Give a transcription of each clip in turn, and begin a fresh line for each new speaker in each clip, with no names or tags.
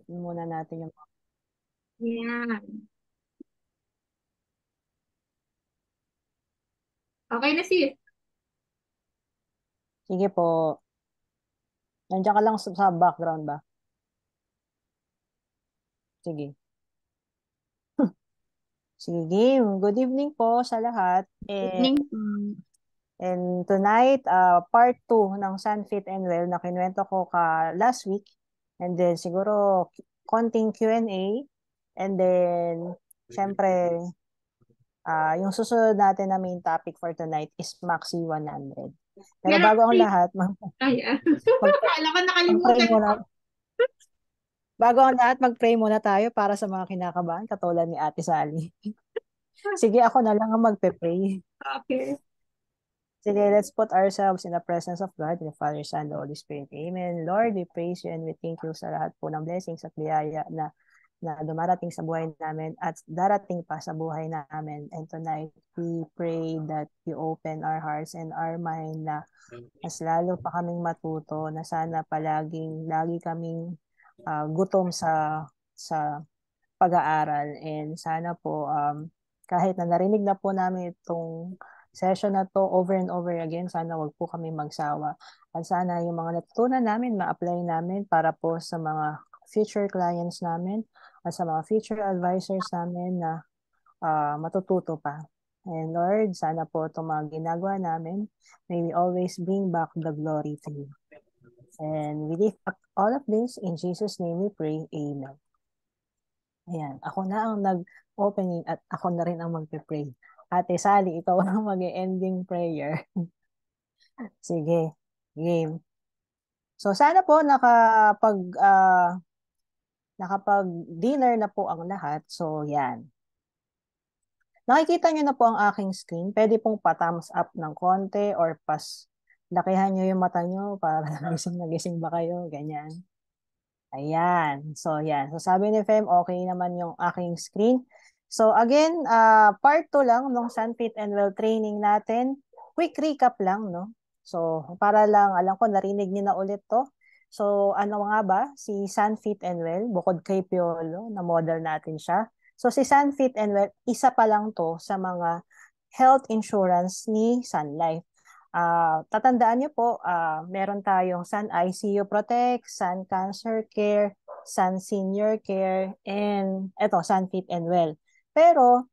Muna natin yung...
Yan. Okay na sis.
Sige po. Nandiyan ka lang sa background ba? Sige. Sige. Good evening po sa lahat.
Evening.
And tonight, part 2 ng Sunfit and Well na kinuwento ko last week. And then siguro konting Q&A. And then, syempre, yung susunod natin na main topic for tonight is Maxi 100. Pero
Meron
bago ang
kasi,
lahat,
ay,
mag,
akala ko
mag-pray
nakalimutan ko.
muna. Bago ang lahat, mag-pray muna tayo para sa mga kinakabahan, katulad ni Ate Sally. Sige, ako na lang ang magpe-pray.
Okay.
Sige, let's put ourselves in the presence of God, the Father, Son, the Holy Spirit. Amen. Lord, we praise you and we thank you sa lahat po ng blessings at biyaya na dumarating sa buhay namin at darating pa sa buhay namin. And tonight, we pray that you open our hearts and our mind na mas lalo pa kaming matuto, na sana lagi kaming gutom sa pag-aaral. And sana po, kahit na narinig na po namin itong session na to over and over again, sana wag po kami magsawa. At sana yung mga natutunan namin, ma-apply namin para po sa mga future clients namin at sa mga future advisors namin na matututo pa. And Lord, sana po itong mga ginagawa namin, may we always bring back the glory to you. And we lift up all of this in Jesus' name we pray. Amen. Ayan, ako na ang nag-opening at ako na rin ang magpe-pray. Ate Sally, ikaw ang mag-ending prayer. Sige, game. So sana po nakapag-dinner na po ang lahat. So yan. Nakikita niyo na po ang aking screen. Pwede pong pa-thumbs up ng konti or lakihan niyo yung mata niyo para na gising ba kayo, ganyan. Ayan. So, yan. So, sabi ni Fem, okay naman yung aking screen. So, again, part 2 lang ng Sunfit and Well training natin. Quick recap lang, no? So, para lang, alam ko, narinig niyo na ulit to. So, ano nga ba? Si Sunfit and Well, bukod kay Piolo, na model natin siya. So, si Sunfit and Well, isa pa lang to sa mga health insurance ni Sun Life. Tatandaan niyo po, meron tayong Sun ICU Protect, Sun Cancer Care, Sun Senior Care, and eto, Sun Fit and Well. Pero,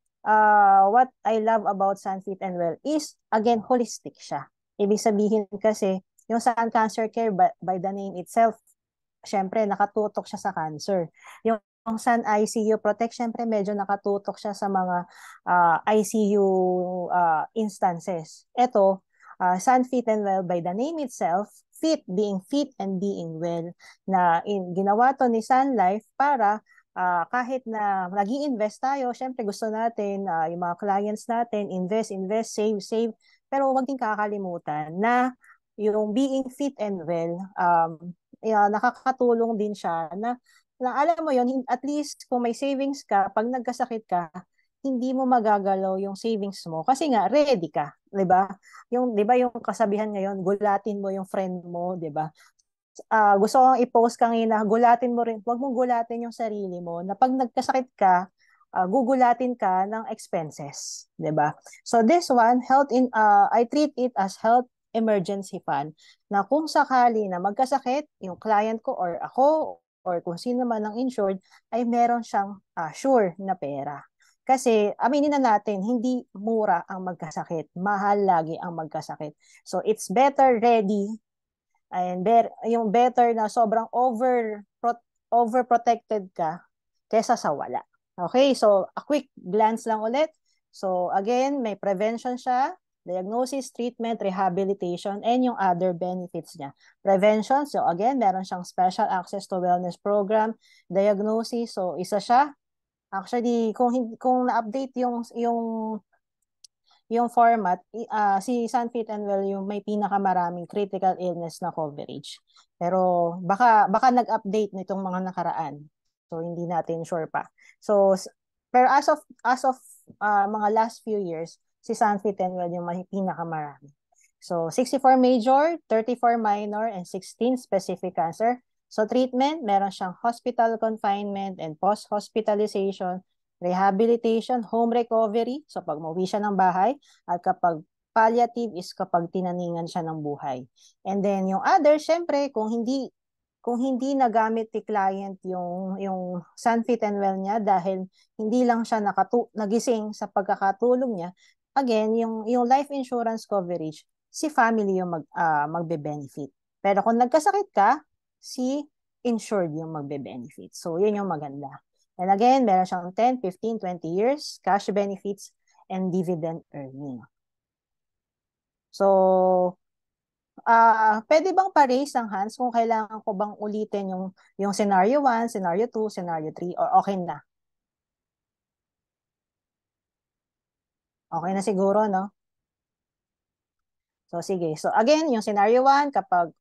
what I love about Sun Fit and Well is, again, holistic siya. Ibig sabihin kasi, yung Sun Cancer Care, by the name itself, syempre, nakatutok siya sa cancer. Yung Sun ICU Protect, syempre, medyo nakatutok siya sa mga ICU instances. Ito, Sun Fit and Well by the name itself, fit, being fit and being well, na ginawa to ni Sun Life para kahit na nag invest tayo, syempre gusto natin, yung mga clients natin, invest, save, pero huwag din kakalimutan na yung being fit and well, nakakatulong din siya na alam mo yon, at least kung may savings ka, pag nagkasakit ka, hindi mo magagalaw yung savings mo kasi nga ready ka, 'di ba? 'Di ba yung kasabihan ngayon, gulatin mo yung friend mo, 'di ba? Gusto kong i-post kanina, gulatin mo rin, 'wag mong gulatin yung sarili mo na pag nagkasakit ka, gugulatin ka ng expenses, 'di ba? So this one, I treat it as health emergency fund na kung sakali na magkasakit yung client ko or ako or kung sino man ang insured, ay meron siyang sure na pera. Kasi aminin na natin, hindi mura ang magkasakit. Mahal lagi ang magkasakit. So it's better ready and yung better na sobrang overprotected ka kesa sa wala. Okay, so a quick glance lang ulit. So again, may prevention siya, diagnosis, treatment, rehabilitation, and yung other benefits niya. Prevention, so again, meron siyang special access to wellness program. Diagnosis, so isa siya. Actually, kung na-update yung format, si Sunfit and Well yung may pinakamaraming critical illness na coverage. Pero baka nag-update nitong mga nakaraan. So hindi natin sure pa. So pero as of mga last few years, si Sunfit and Well yung may pinakamarami. So 64 major, 34 minor, and 16 specific cancer. So treatment, meron siyang hospital confinement and post-hospitalization, rehabilitation, home recovery, so pag mauwi siya ng bahay, at kapag palliative is kapag tinaningan siya ng buhay. And then yung other, syempre, kung hindi nagamit ni client yung Sunfit and Well niya dahil hindi lang siya nagising sa pagkakatulong niya, again, yung life insurance coverage, si family yung magbe-benefit. Pero kung nagkasakit ka, si insured yung magbe-benefit. So, yun yung maganda. And again, meron siyang 10, 15, 20 years, cash benefits, and dividend earning. So, pwede bang pa-raise ng hands kung kailangan ko bang ulitin yung scenario 1, scenario 2, scenario 3, or okay na? Okay na siguro, no? So, sige. So, again, yung scenario 1, kapag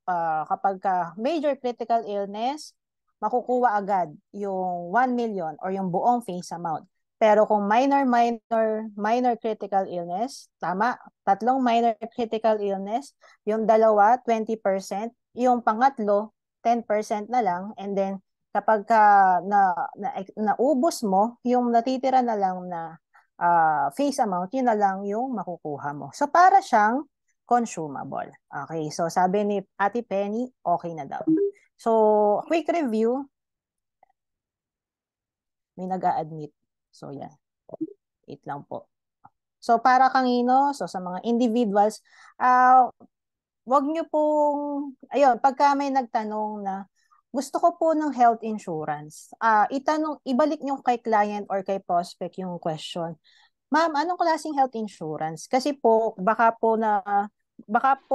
major critical illness, makukuha agad yung 1 million or yung buong face amount. Pero kung minor critical illness, tama, tatlong minor critical illness, yung dalawa, 20%, yung pangatlo, 10% na lang, and then kapag naubos mo, yung natitira na lang na face amount, yun na lang yung makukuha mo. So, para siyang consumable. Okay, so sabi ni Ate Penny, okay na daw. So, quick review. May nag-a-admit. So, yan. Wait lang po. So, para kanino? So, sa mga individuals, wag nyo pong, ayun, pagka may nagtanong na, gusto ko po ng health insurance, ibalik nyo kay client or kay prospect yung question. Ma'am, anong klaseng health insurance? Kasi po, baka po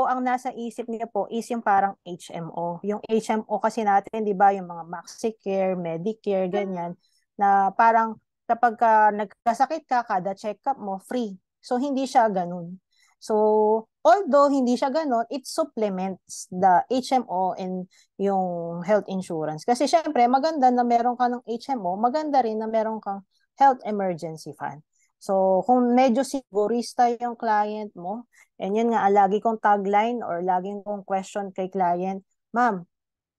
ang nasa isip niyo po is yung parang HMO. Yung HMO kasi natin, di ba, yung mga MaxiCare, Medicare, ganyan, na parang kapag nagkasakit ka, kada check-up mo, free. So, hindi siya ganun. So, although hindi siya ganun, it supplements the HMO and yung health insurance. Kasi syempre, maganda na meron ka ng HMO, maganda rin na meron kang health emergency fund. So, kung medyo sigurista yung client mo, and yun nga, lagi kong tagline or laging kong question kay client, ma'am,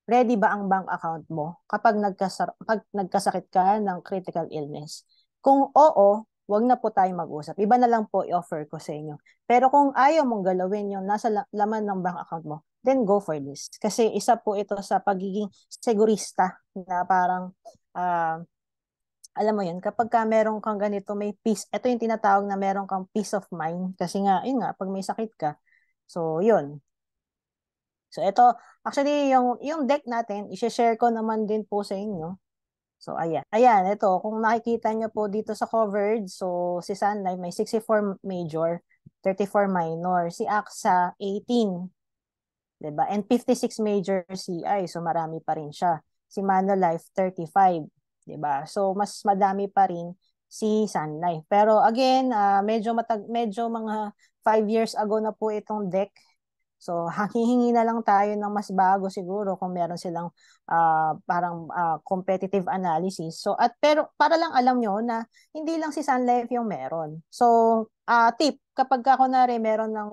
ready ba ang bank account mo kapag nagkasakit ka ng critical illness? Kung oo, wag na po tayo mag-usap. Iba na lang po i-offer ko sa inyo. Pero kung ayaw mong galawin yung nasa laman ng bank account mo, then go for this. Kasi isa po ito sa pagiging segurista na parang alam mo yun, kapag ka meron kang ganito, may peace, ito yung tinatawag na meron kang peace of mind. Kasi nga, yun nga, pag may sakit ka. So, yun. So, ito, actually, yung deck natin, i-share ko naman din po sa inyo. So, ayan. Ayan, ito, kung nakikita nyo po dito sa covered, so, si Sun Life may 64 major, 34 minor. Si AXA, 18. Diba? And 56 major CI, so marami pa rin siya. Si Manulife, 35. Diba? So, mas madami pa rin si Sun Life. Pero again, medyo mga 5 years ago na po itong deck. So, hihingi na lang tayo ng mas bago siguro kung meron silang parang competitive analysis. So, pero para lang alam nyo na hindi lang si Sun Life yung meron. So, tip, kapag kunwari meron ng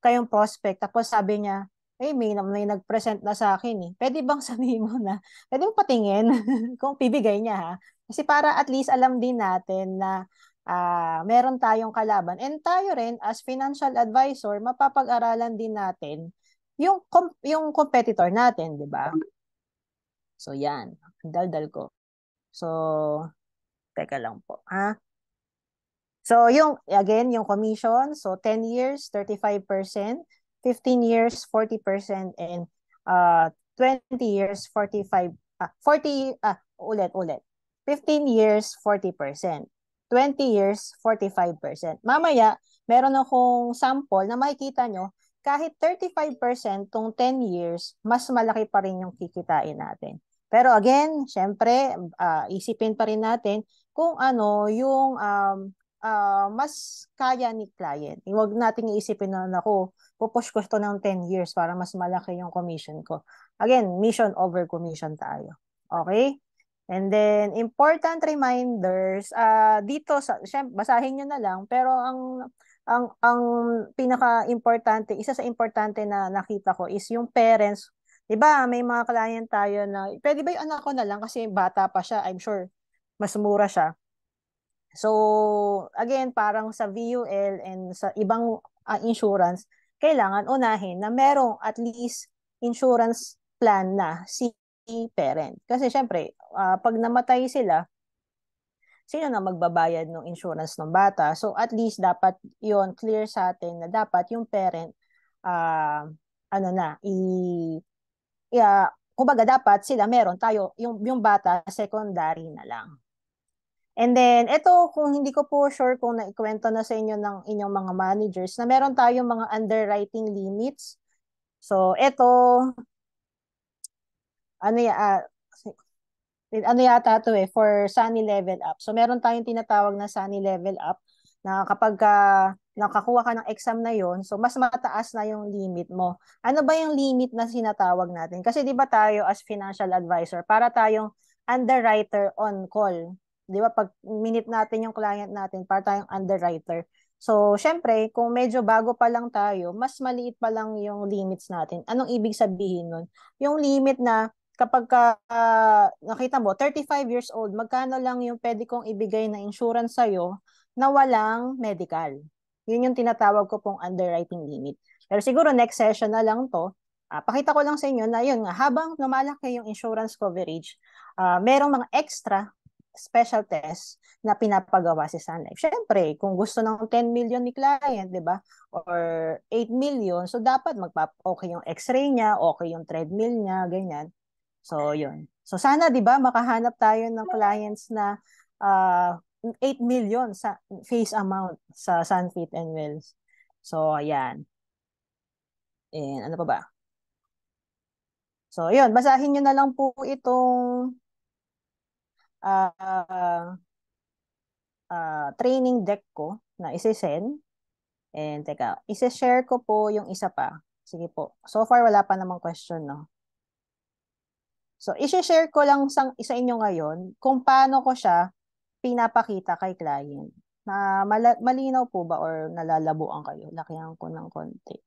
kayong prospect, tapos sabi niya, may nag-present na sa akin eh. Pwede bang sabihin mo na, pwede mo patingin kung bibigay niya ha? Kasi para at least alam din natin na meron tayong kalaban. And tayo rin, as financial advisor, mapapag-aralan din natin yung competitor natin, di ba? So yan, daldal ko. So, teka lang po, ha? So, yung commission, so 10 years, 35%, 15 years, 40%, and 20 years, 45, 40, ulit. 15 years, 40%. 20 years, 45%. Mamaya, meron akong sample na makikita nyo, kahit 35% tong 10 years, mas malaki pa rin yung kikitain natin. Pero again, syempre, isipin pa rin natin kung ano yung mas kaya ni client. Huwag nating iisipin na, naku, pupush ko ito ng 10 years para mas malaki yung commission ko. Again, mission over commission tayo. Okay? And then, important reminders, dito, syempre, basahin nyo na lang, pero ang pinaka-importante, isa sa importante na nakita ko is yung parents, Diba, may mga client tayo na, pwede ba yung anak ko na lang kasi bata pa siya, I'm sure mas mura siya. So, again, parang sa VUL and sa ibang insurance, kailangan unahin na merong at least insurance plan na si parent. Kasi syempre, pag namatay sila, sino na magbabayad ng insurance ng bata? So, at least dapat yon clear sa atin na dapat yung parent, uh, ano na, kumbaga dapat sila meron tayo, yung bata secondary na lang. And then, ito, kung hindi ko po sure kung naikwento na sa inyo ng inyong mga managers, na meron tayong mga underwriting limits. So, ito, ano ya, ano yata to for Sunny Level Up. So, meron tayong tinatawag na Sunny Level Up na kapag nakakuha ka ng exam na yon, so mas mataas na yung limit mo. Ano ba yung limit na sinatawag natin? Kasi di ba tayo as financial advisor, para tayong underwriter on call. Di ba pag minute natin yung client natin, para tayong underwriter. So, syempre, kung medyo bago pa lang tayo, mas maliit pa lang yung limits natin. Anong ibig sabihin nun? Yung limit na kapag nakita mo, 35 years old, magkano lang yung pwede kong ibigay na insurance sa'yo na walang medical. Yun yung tinatawag ko pong underwriting limit. Pero siguro next session na lang to, pakita ko lang sa inyo na yun nga, habang lumalaki yung insurance coverage, merong mga extra special test na pinapagawa si Sun Life. Siyempre, kung gusto ng 10 million ni client, di ba? Or 8 million, so dapat okay yung x-ray niya, okay yung treadmill niya, ganyan. So, yun. So, sana, di ba, makahanap tayo ng clients na 8 million sa face amount sa Sunfit and Wells. So, ayan. And ano pa ba? So, yun. Basahin nyo na lang po itong uh, training deck ko na isi-send. And teka, isi-share ko po yung isa pa. Sige po. So far, wala pa namang question, no? So, isi-share ko lang sa inyo ngayon kung paano ko siya pinapakita kay client. Na malinaw po ba or nalalabuan kayo? Lakihan ko ng konti.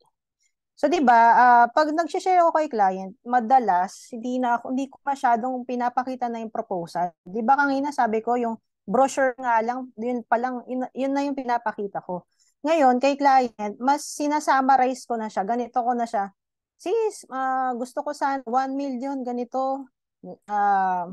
So, 'di ba, pag nag-share ako kay client, madalas hindi ko masyadong pinapakita na yung proposal. 'Di ba kanina sabi ko yung brochure nga lang, yun pa lang, yun na yung pinapakita ko. Ngayon, kay client, mas sinasummarize ko na siya, ganito ko na siya. Sis, gusto ko sa 1 million ganito.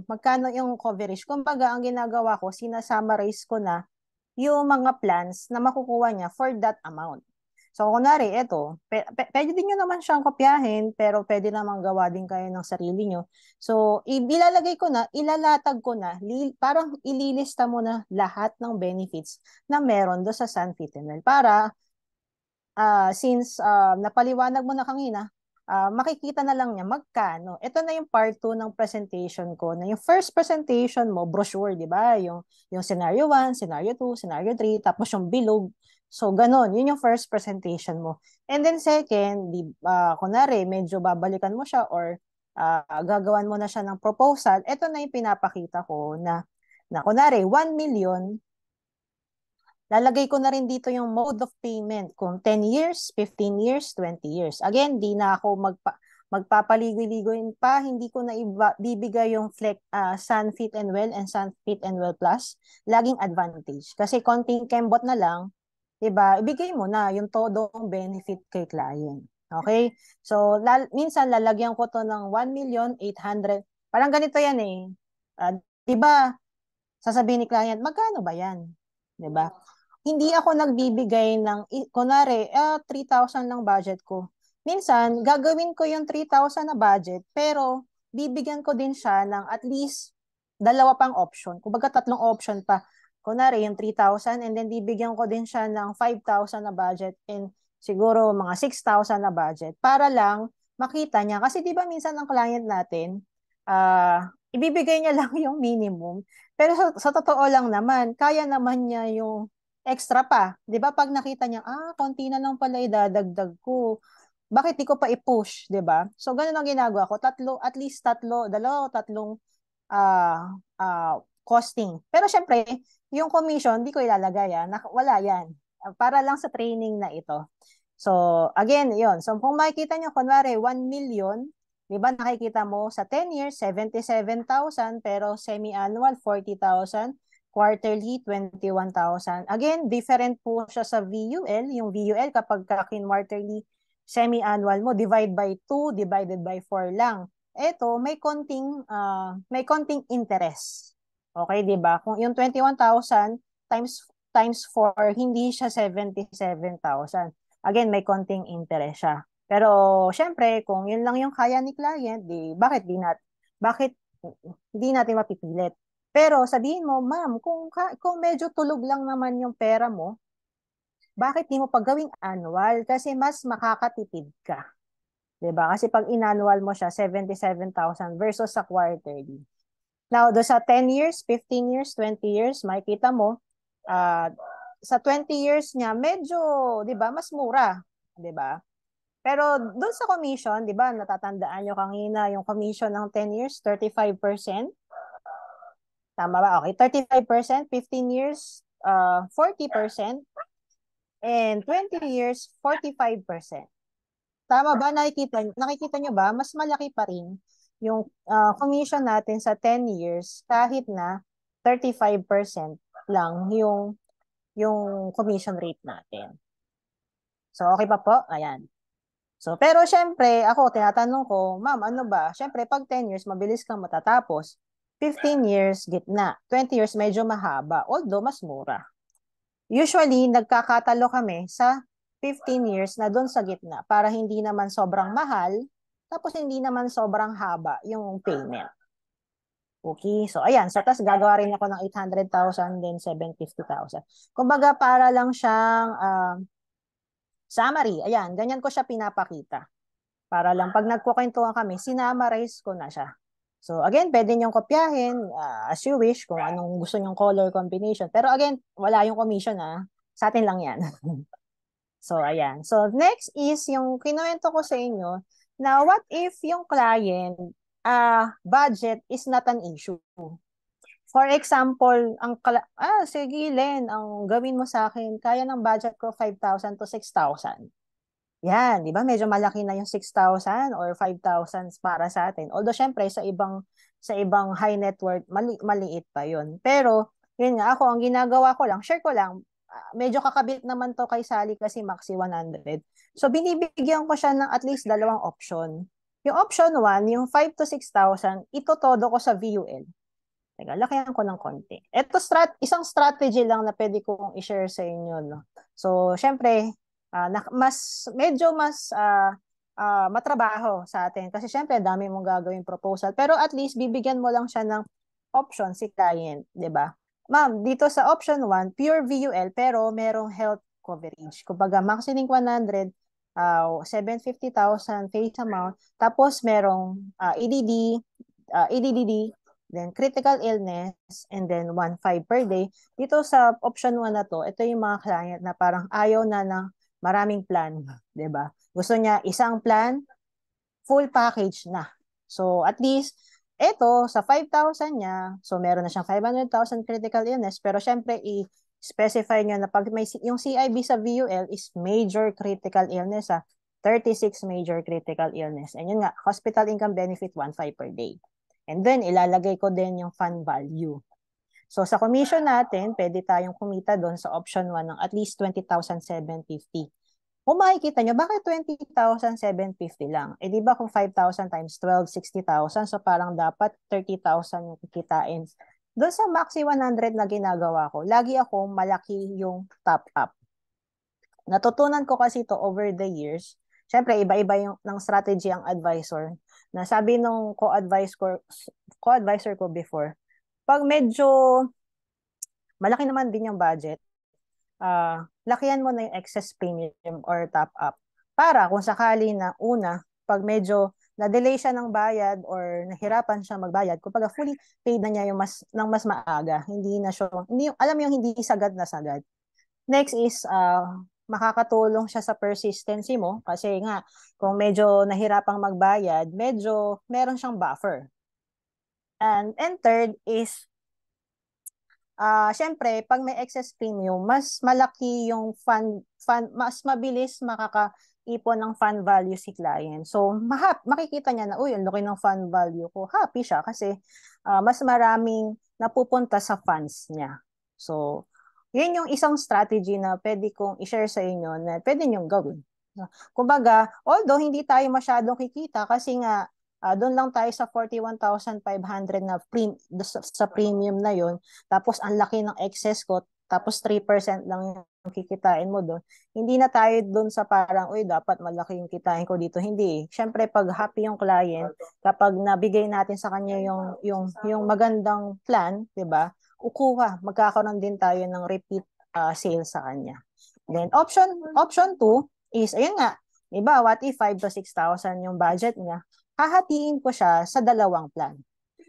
Magkano yung coverage? Kumbaga, ang ginagawa ko, sinasummarize ko na yung mga plans na makukuha niya for that amount. So, kunwari, eto, pwede din nyo naman siyang kopyahin, pero pwede naman gawa din kayo ng sarili nyo. So, ilalagay ko na, ilalatag ko na, parang ililista mo na lahat ng benefits na meron do sa Sunfit and Well. Para, since napaliwanag mo na kanina, makikita na lang niya magkano. Ito na yung part 2 ng presentation ko. Na yung first presentation mo, brochure, di ba? Yung scenario 1, scenario 2, scenario 3, tapos yung bilog. So, ganon. Yun yung first presentation mo. And then second, kunwari, medyo babalikan mo siya or gagawan mo na siya ng proposal. Ito na yung pinapakita ko na kunwari, 1 million, lalagay ko na rin dito yung mode of payment kung 10 years, 15 years, 20 years. Again, di na ako magpapaligoy-ligoy pa, hindi ko na bibigay yung Sunfit and Well and Sunfit and Well Plus. Laging advantage. Kasi konting kembot na lang, diba, ibigay mo na yung todong benefit kay client. Okay? So, minsan lalagyan ko to ng 1,800,000. Parang ganito yan eh. Diba, sasabihin ni client, magkano ba yan? Diba? Hindi ako nagbibigay ng, kunwari, 3,000 lang budget ko. Minsan, gagawin ko yung 3,000 na budget, pero bibigyan ko din siya ng at least dalawa pang option. Kumbaga tatlong option pa. Kunwari, yung 3,000 and then bibigyan ko din siya ng 5,000 na budget and siguro mga 6,000 na budget para lang makita niya. Kasi di ba minsan ang client natin, ibibigay niya lang yung minimum. Pero sa totoo lang naman, kaya naman niya yung extra pa. 'Di ba pag nakita niya, konti na lang pala idadagdag ko. Bakit di ko pa i-push, 'di ba? So ganun ang ginagawa ko. At least dalawa o tatlong costing. Pero syempre, yung commission di ko ilalagay wala 'yan. Para lang sa training na ito. So again, 'yon. So kung makikita niyo kunwari 1 million, Di ba nakikita mo sa 10 years, 77,000 pero semi-annual 40,000, quarterly 21,000. Again, different po siya sa VUL. Yung VUL kapag quarterly semi-annual mo, divide by 2, divided by 4 lang. Ito, may konting interest. Okay, di ba? Kung yung 21,000 times 4, hindi siya 77,000. Again, may konting interest siya. Pero syempre, kung yun lang yung kaya ni client, bakit hindi natin mapipilit? Pero sabihin mo, ma'am, kung medyo tulog lang naman yung pera mo, bakit di mo paggawing annual? Kasi mas makakatipid ka. 'Di ba? Kasi pag in-annual mo siya, 77,000 versus sa quarterly. Now, do sa 10 years, 15 years, 20 years, makikita mo, uh, sa 20 years niya, medyo, 'di ba, mas mura, 'di ba? Pero doon sa commission, 'di ba, natatandaan nyo kanina yung commission ng 10 years, 35%. Tama ba? Okay, 35%, 15 years, 40%, and 20 years, 45%. Tama ba? Nakikita nyo ba? Mas malaki pa rin yung commission natin sa 10 years kahit na 35% lang yung commission rate natin. So, okay pa po? Ayan. So, pero syempre, ako, tinatanong ko, ma'am, ano ba? Syempre, pag 10 years, mabilis kang matatapos. 15 years, gitna. 20 years, medyo mahaba. Although, mas mura. Usually, nagkakatalo kami sa 15 years na doon sa gitna para hindi naman sobrang mahal, tapos hindi naman sobrang haba yung payment. Okay, so ayan. So, tapos gagawa rin ako ng 800,000, then 750,000. Kumbaga, para lang siyang summary. Ayan, ganyan ko siya pinapakita. Para lang pag nagkukwentuhan kami, sinamarize ko na siya. So again, pwede niyong kopyahin as you wish kung anong gusto niyong color combination. Pero again, wala yung commission sa atin lang yan. So ayan. So next is yung kinuwento ko sa inyo na what if yung client budget is not an issue. For example, sige Len, ang gawin mo sa akin, kaya ng budget ko 5,000 to 6,000. Yan, di ba? Medyo malaki na yung 6,000 or 5,000 para sa atin. Although, syempre, sa ibang high net worth, maliit pa yun. Pero, yun nga, ako, ang ginagawa ko lang, share ko lang, medyo kakabit naman to kay Sally kasi maxi 100. So, binibigyan ko siya ng at least dalawang option. Yung option 1, yung 5 to 6,000, itotodo ko sa VUL. Teka, lakihan ko ng konti. Ito, isang strategy lang na pwede kong i-share sa inyo. No? So, syempre, medyo mas matrabaho sa atin. Kasi syempre, dami mong gagawing proposal. Pero at least, bibigyan mo lang siya ng option si client, di ba? Ma'am, dito sa option 1, pure VUL, pero merong health coverage. Kumbaga, Maxilink 100, 750,000 face amount, tapos merong EDD, then critical illness, and then 1.5 per day. Dito sa option 1 na to, ito yung mga client na parang ayaw na ng maraming plan, 'di ba? Gusto niya isang plan, full package na. So at least ito sa 5,000 niya, so meron na siyang 500,000 critical illness, pero syempre i-specify niya na pag yung CIB sa VUL is major critical illness 36 major critical illness. And yun nga, hospital income benefit 1.5 per day. And then, ilalagay ko din yung fund value. So, sa commission natin, pwede tayong kumita doon sa option 1 ng at least 20,750. Kung makikita nyo, bakit 20,750 lang? Eh, di ba kung 5,000 times 12, 60,000, so parang dapat 30,000 yung kikitain. Doon sa Maxi 100 na ginagawa ko, lagi ako malaki yung top up. Natutunan ko kasi ito over the years. Siyempre, iba-iba yung ng strategy ang advisor. Na sabi nung co-advisor ko before, pag medyo malaki naman din yung budget, lakihan mo na yung excess premium or top up. Para kung sakali na pag medyo na-delay siya ng bayad or nahirapan siya magbayad, kapag fully paid na niya yung mas maaga, hindi na siya, alam mo yung hindi sagad na sagad. Next is, makakatulong siya sa persistency mo kasi nga, kung medyo nahirapang magbayad, medyo meron siyang buffer. And third is, syempre, pag may excess premium, mas malaki yung mas mabilis ipon ng fund value si client. So, makikita niya na, uy, ang laki ng fund value ko. Happy siya kasi mas maraming napupunta sa funds niya. So, yun yung isang strategy na pwede kong i-share sa inyo na pwede niyong gawin. Kumbaga, although hindi tayo masyadong kikita kasi nga doon lang tayo sa 41,500 na sa premium na yon. Tapos ang laki ng excess ko, tapos 3% lang yung kikitain mo doon. Hindi na tayo doon sa parang, uy, dapat malaki yung kitain ko dito. Hindi. Siyempre, pag happy yung client, kapag nabigay natin sa kanya yung magandang plan, di ba? Magkakaroon din tayo ng repeat sales sa kanya. Then, option 2 is, ayun nga, di ba, what if 5 to 6,000 yung budget niya? Hahatiin ko siya sa dalawang plan.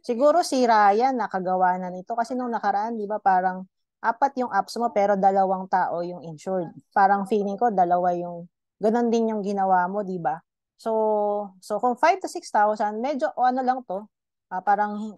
Siguro si Ryan nakagawa na nito kasi nung nakaraan, di ba, parang apat yung apps mo pero dalawang tao yung insured. Parang feeling ko dalawa yung ganun din yung ginawa mo, di ba? So kung 5 to 6,000, medyo ano lang to, parang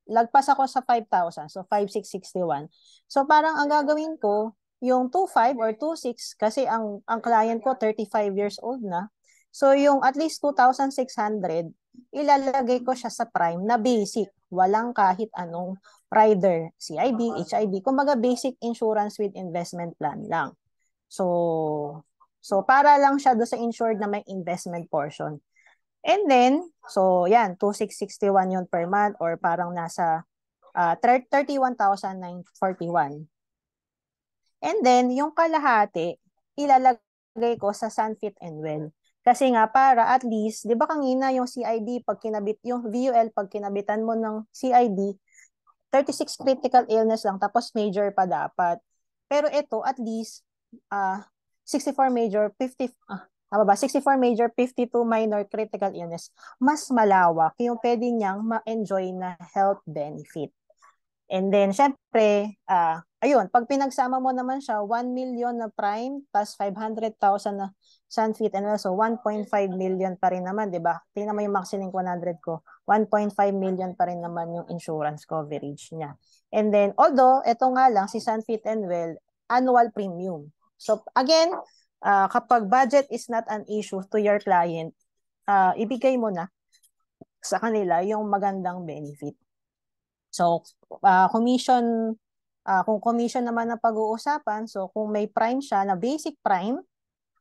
lagpas ako sa 5,000. So 5,661. So parang ang gagawin ko, yung 2,500 or 2,600 kasi ang client ko 35 years old na. So yung at least 2,600, ilalagay ko siya sa prime na basic. Walang kahit anong rider, CIB, HIB, kumbaga basic insurance with investment plan lang. So para lang siya do sa insured na may investment portion. And then, so yan, 2,661 yun per month or parang nasa 31,941. And then, yung kalahati, ilalagay ko sa Sunfit and Well. Kasi nga, para at least, di ba kanina yung CID, pag kinabit, yung VUL, pag kinabitan mo ng CID, 36 critical illness lang, tapos major pa dapat. Pero ito, at least, 64 major, 50, tama ba? 64 major, 52 minor critical illness. Mas malawak yung pwede niyang ma-enjoy na health benefit. And then, syempre, ayun, pag pinagsama mo naman siya, 1 million na prime, plus 500,000 na Sunfit, and also 1.5 million pa rin naman, di ba? Tingnan mo yung Maxilink 100 ko, 1.5 million pa rin naman yung insurance coverage niya. And then, although, ito nga lang, si Sunfit and Well, annual premium. So, again, kapag budget is not an issue to your client, ibigay mo na sa kanila yung magandang benefit. So, kung commission naman na pag-uusapan, so kung may prime siya na basic prime,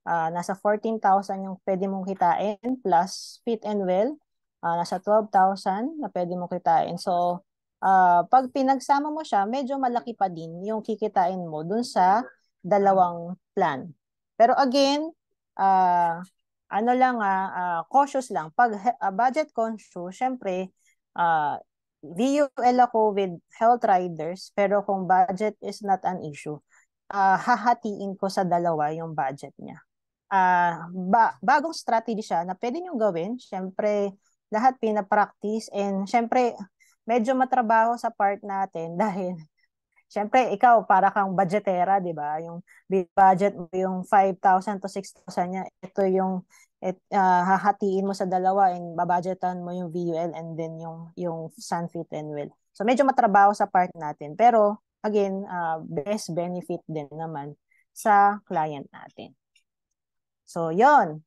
nasa 14,000 yung pwede mong kitain plus Fit and Well, nasa 12,000 na pwede mong kitain. So, pag pinagsama mo siya, medyo malaki pa din yung kikitain mo dun sa dalawang plan. Pero again, ano lang, cautious lang. Pag budget conscious, syempre, VUL ako with health riders, pero kung budget is not an issue, hahatiin ko sa dalawa yung budget niya. Bagong strategy siya na pwede nyo gawin. Siyempre, lahat pinapractice and siyempre, medyo matrabaho sa part natin dahil siyempre, ikaw para kang budgetera, di ba? Yung budget mo yung 5,000 to 6,000 niya, ito yung hahatiin mo sa dalawa and babudgetan mo yung VUL and then yung Sunfit and Well. So medyo matrabaho sa part natin. Pero again, best benefit din naman sa client natin. So yon.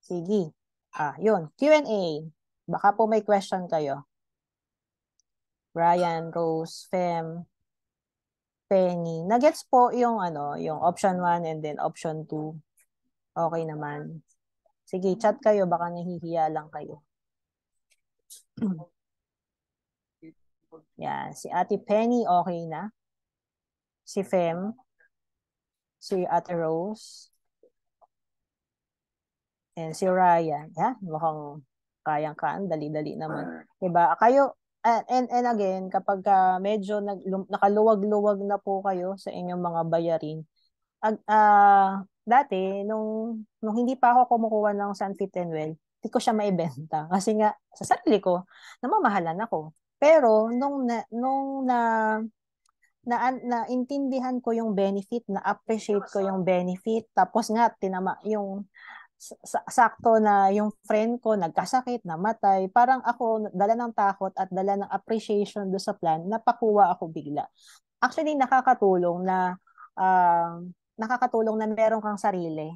Sige. Yun. Q&A. Baka po may question kayo. Brian, Rose, Fem, Penny. Nagets po yung yung option 1 and then option 2. Okay naman. Sige, chat kayo, baka nahihiya lang kayo. Yan, si Ate Penny okay na. Si Fem, si Ate Rose, and si Ryan. Yan, mukhang kayang-kaan, dali-dali naman. Diba? Kayo, and again, kapag medyo nakaluwag-luwag na po kayo sa inyong mga bayarin, dati, nung hindi pa ako kumukuha ng Sunfit and Well, hindi ko siya maibenta. Kasi nga, sa sarili ko, namamahalan ako. Pero, naintindihan ko yung benefit, na-appreciate ko yung benefit, tapos nga, yung sakto na yung friend ko nagkasakit, namatay, parang ako, dala ng takot at dala ng appreciation do sa plan, napakuha ako bigla. Actually, nakakatulong na meron kang sarili.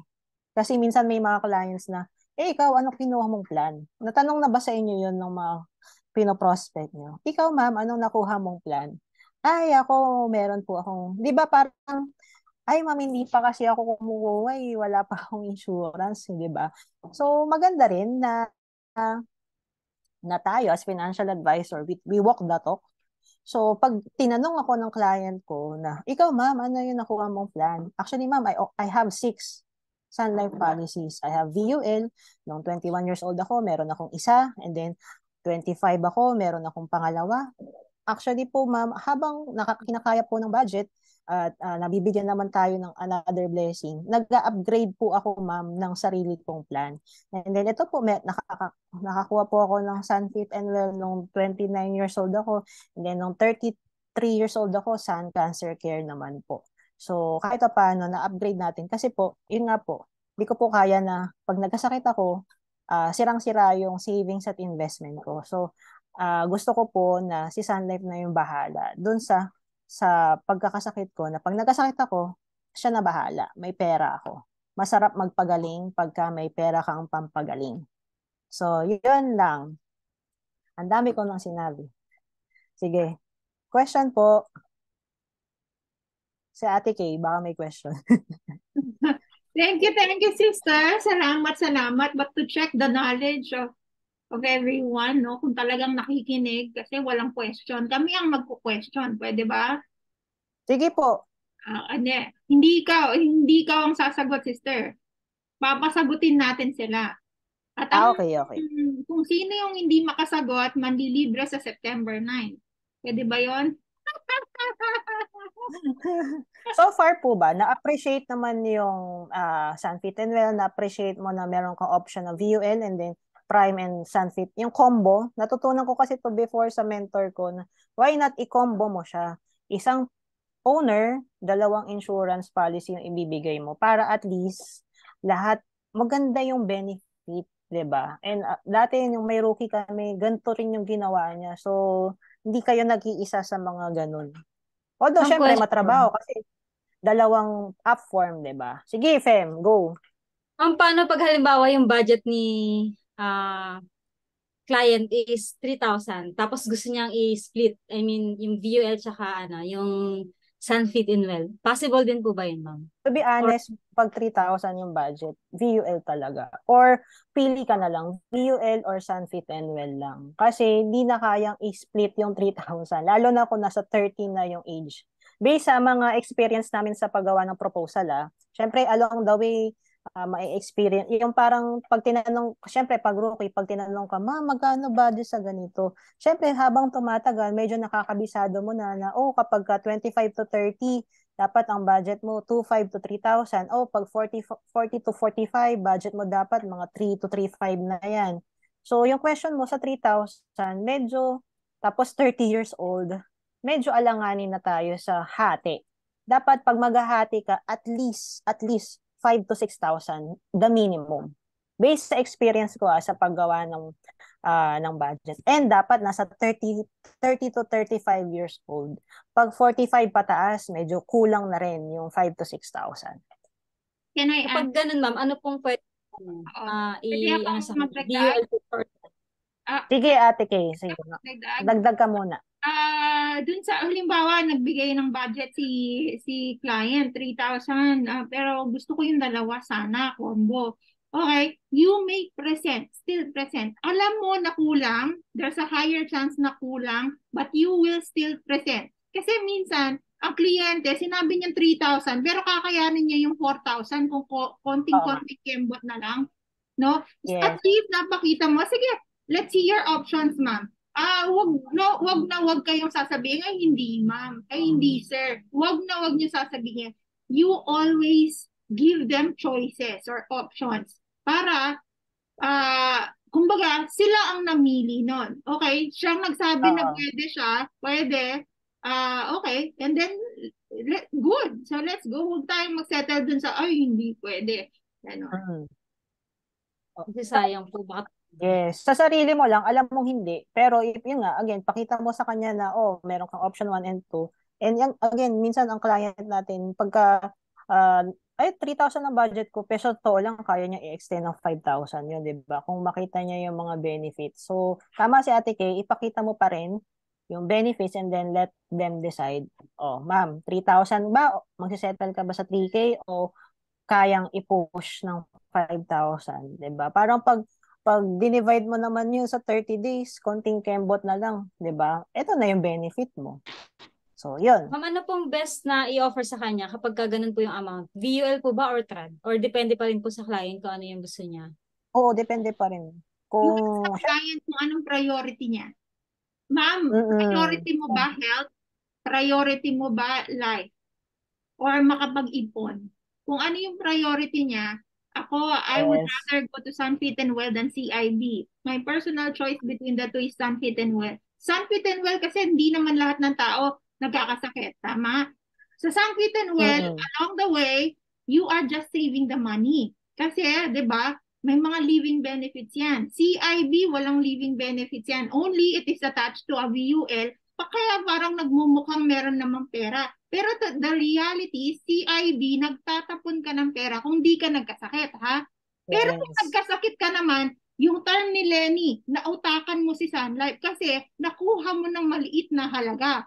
Kasi minsan may mga clients na, ikaw, ano kinuha mong plan? Natanong na ba sa inyo yun ng mga pinoprospect nyo? Ikaw, ma'am, anong nakuha mong plan? Ay, ako, meron po akong, di ba parang, ay, ma'am, hindi pa kasi ako kumukuha wala pa akong insurance, di ba? So, maganda rin na tayo as financial advisor, we walk the talk. So, pag tinanong ako ng client ko na, ikaw ma'am, ano yung nakuha mong plan? Actually ma'am, I have 6 Sun Life policies. I have VUL, nung 21 years old ako, meron akong isa, and then 25 ako, meron akong pangalawa. Actually po ma'am, habang kinakaya po ng budget, at nabibigyan naman tayo ng another blessing, nag-upgrade po ako ma'am ng sarili kong plan. And then ito po, nakakuha po ako ng Sunfit and Well nung 29 years old ako. And then nung 33 years old ako, Sun Cancer Care naman po. So kahit pa paano, na-upgrade natin. Kasi po, yun nga po, di ko po kaya na pag nagkasakit ako, sirang-sira yung savings at investment ko. So gusto ko po na si Sun Life na yung bahala dun sa pagkakasakit ko, na pag nagkasakit ako, siya na bahala. May pera ako. Masarap magpagaling pagka may pera kang pampagaling. So, yun lang. Ang dami ko nang sinabi. Sige. Question po. Si Ate Kay, baka may question.
Thank you, sister. Salamat, salamat. But to check the knowledge of everyone, no? Kung talagang nakikinig, kasi walang question. Kami ang magpo-question. Pwede ba?
Sige po.
Hindi ikaw ang sasagot, sister. Papasagutin natin sila. At
Okay, okay.
kung sino yung hindi makasagot, manlilibre sa September 9. Pwede ba yon?
So far po ba, na-appreciate naman yung Sunfit and Well, na-appreciate mo na meron kang option ng VUL and then Prime and Sunfit, yung combo. Natutunan ko kasi to before sa mentor ko na why not i-combo mo siya? Isang owner, dalawang insurance policy yung ibibigay mo para at least lahat maganda yung benefit, 'di ba? And dati yung may rookie kami, ganito rin yung ginawa niya. So, hindi kayo nag-iisa sa mga ganun. Although,
Ang
syempre, matrabaho
question,
kasi dalawang up form, 'di ba? Sige, Fem, go.
paano pag halimbawa yung budget ni ah client is 3,000 tapos gusto niyang i-split, I mean, yung VUL tsaka yung Sunfit in Well. Possible din po ba yun, ma'am?
To be
Or
honest, pag 3,000 yung budget, VUL talaga. Or pili ka na lang, VUL or Sunfit and Well lang. Kasi hindi na kayang i-split yung 3,000. Lalo na kung nasa 30 na yung age. Based sa mga experience namin sa paggawa ng proposal, syempre along the way, mai-experience. Yung parang pag tinanong, syempre pag rookie, pag tinanong ka, ma, magkano budget sa ganito? Syempre habang tumatagal, medyo nakakabisado mo na kapag ka 25 to 30, dapat ang budget mo 2,500 to 3,000. Pag 40 to 45, budget mo dapat mga 3 to 3,500 na yan. So, yung question mo sa 3,000, medyo, tapos 30 years old, medyo alanganin na tayo sa hati. Dapat pag maghahati ka, at least 5 to 6,000, the minimum. Based sa experience ko sa paggawa ng budget. And dapat nasa 30 to 35 years old. Pag 45 pataas, medyo kulang na rin yung 5 to 6,000.
Can I
kapag
ask?
ganun, ma'am, ano pong pwede
Pwede akong
sa
magdagdag?
VUL for
Sige, Ate Kay. Sige.
Magdagdag?
Dagdag ka muna.
Dun sa halimbawa nagbigay ng budget si client 3,000, pero gusto ko yung dalawa sana combo. Okay, you may still present. Alam mo na kulang, there's a higher chance na kulang, but you will still present. Kasi minsan, ang kliyente, sinabi niya 3,000, pero kakayanin niya yung 4,000 kung konting-konting kembot na lang. No? At
Yes.
least napakita mo, sige, let's see your options, ma'am. Wag kayong sasabihin, ay hindi ma'am, ay hindi sir. Wag niyo sasabihin. You always give them choices or options para kumbaga sila ang namili nun. Okay, siyang nagsabi na pwede siya, pwede. Okay, and then good. So let's go. Huwag tayong magsettle dun sa ay hindi pwede. Ganon.
kasi sayang po baka
Yes. Sa sarili mo lang, alam mong hindi. Pero yun nga, again, pakita mo sa kanya na, meron kang option 1 and 2. And yan, again, minsan ang client natin, pagka ay 3,000 ang budget ko, peso to lang, kaya niya i-extend ng 5,000 yun, di ba? Kung makita niya yung mga benefits. So, tama si Ate Kay, ipakita mo pa rin yung benefits and then let them decide. Oh, ma'am, 3,000 ba? Magsisettle ka ba sa 3K o kayang i-push ng 5,000, 'di ba? Parang pag dinivide mo naman yun sa 30 days, konting kembot na lang, 'di ba? Ito na yung benefit mo. So, yun.
Ma'am, ano pong best na i-offer sa kanya kapag ganun po yung amount? VUL po ba or TRAD? Or depende pa rin po sa client kung ano yung gusto niya?
Oo, depende pa rin.
Yung sa
Kung,
client, kung anong priority niya. Ma'am,
mm,
priority mo ba health? Priority mo ba life? Or makapag-ipon? Kung ano yung priority niya, I would
yes.
rather go to Sunfit and Well than CIB. My personal choice between the two is Sunfit and Well. Sunfit and Well kasi hindi naman lahat ng tao nagkakasakit. Tama? Sa Sunfit and Well,
Mm-mm.
along the way, you are just saving the money. Kasi, di ba, may mga living benefits yan. CIB, walang living benefits yan. Only it is attached to a VUL. Kaya parang nagmumukhang meron namang pera. Pero the reality, CIB, nagtatapon ka ng pera kung di ka nagkasakit, ha? Pero kung
Yes.
nagkasakit ka naman, yung term ni Lenny, nautakan mo si Sun Life kasi nakuha mo ng maliit na halaga.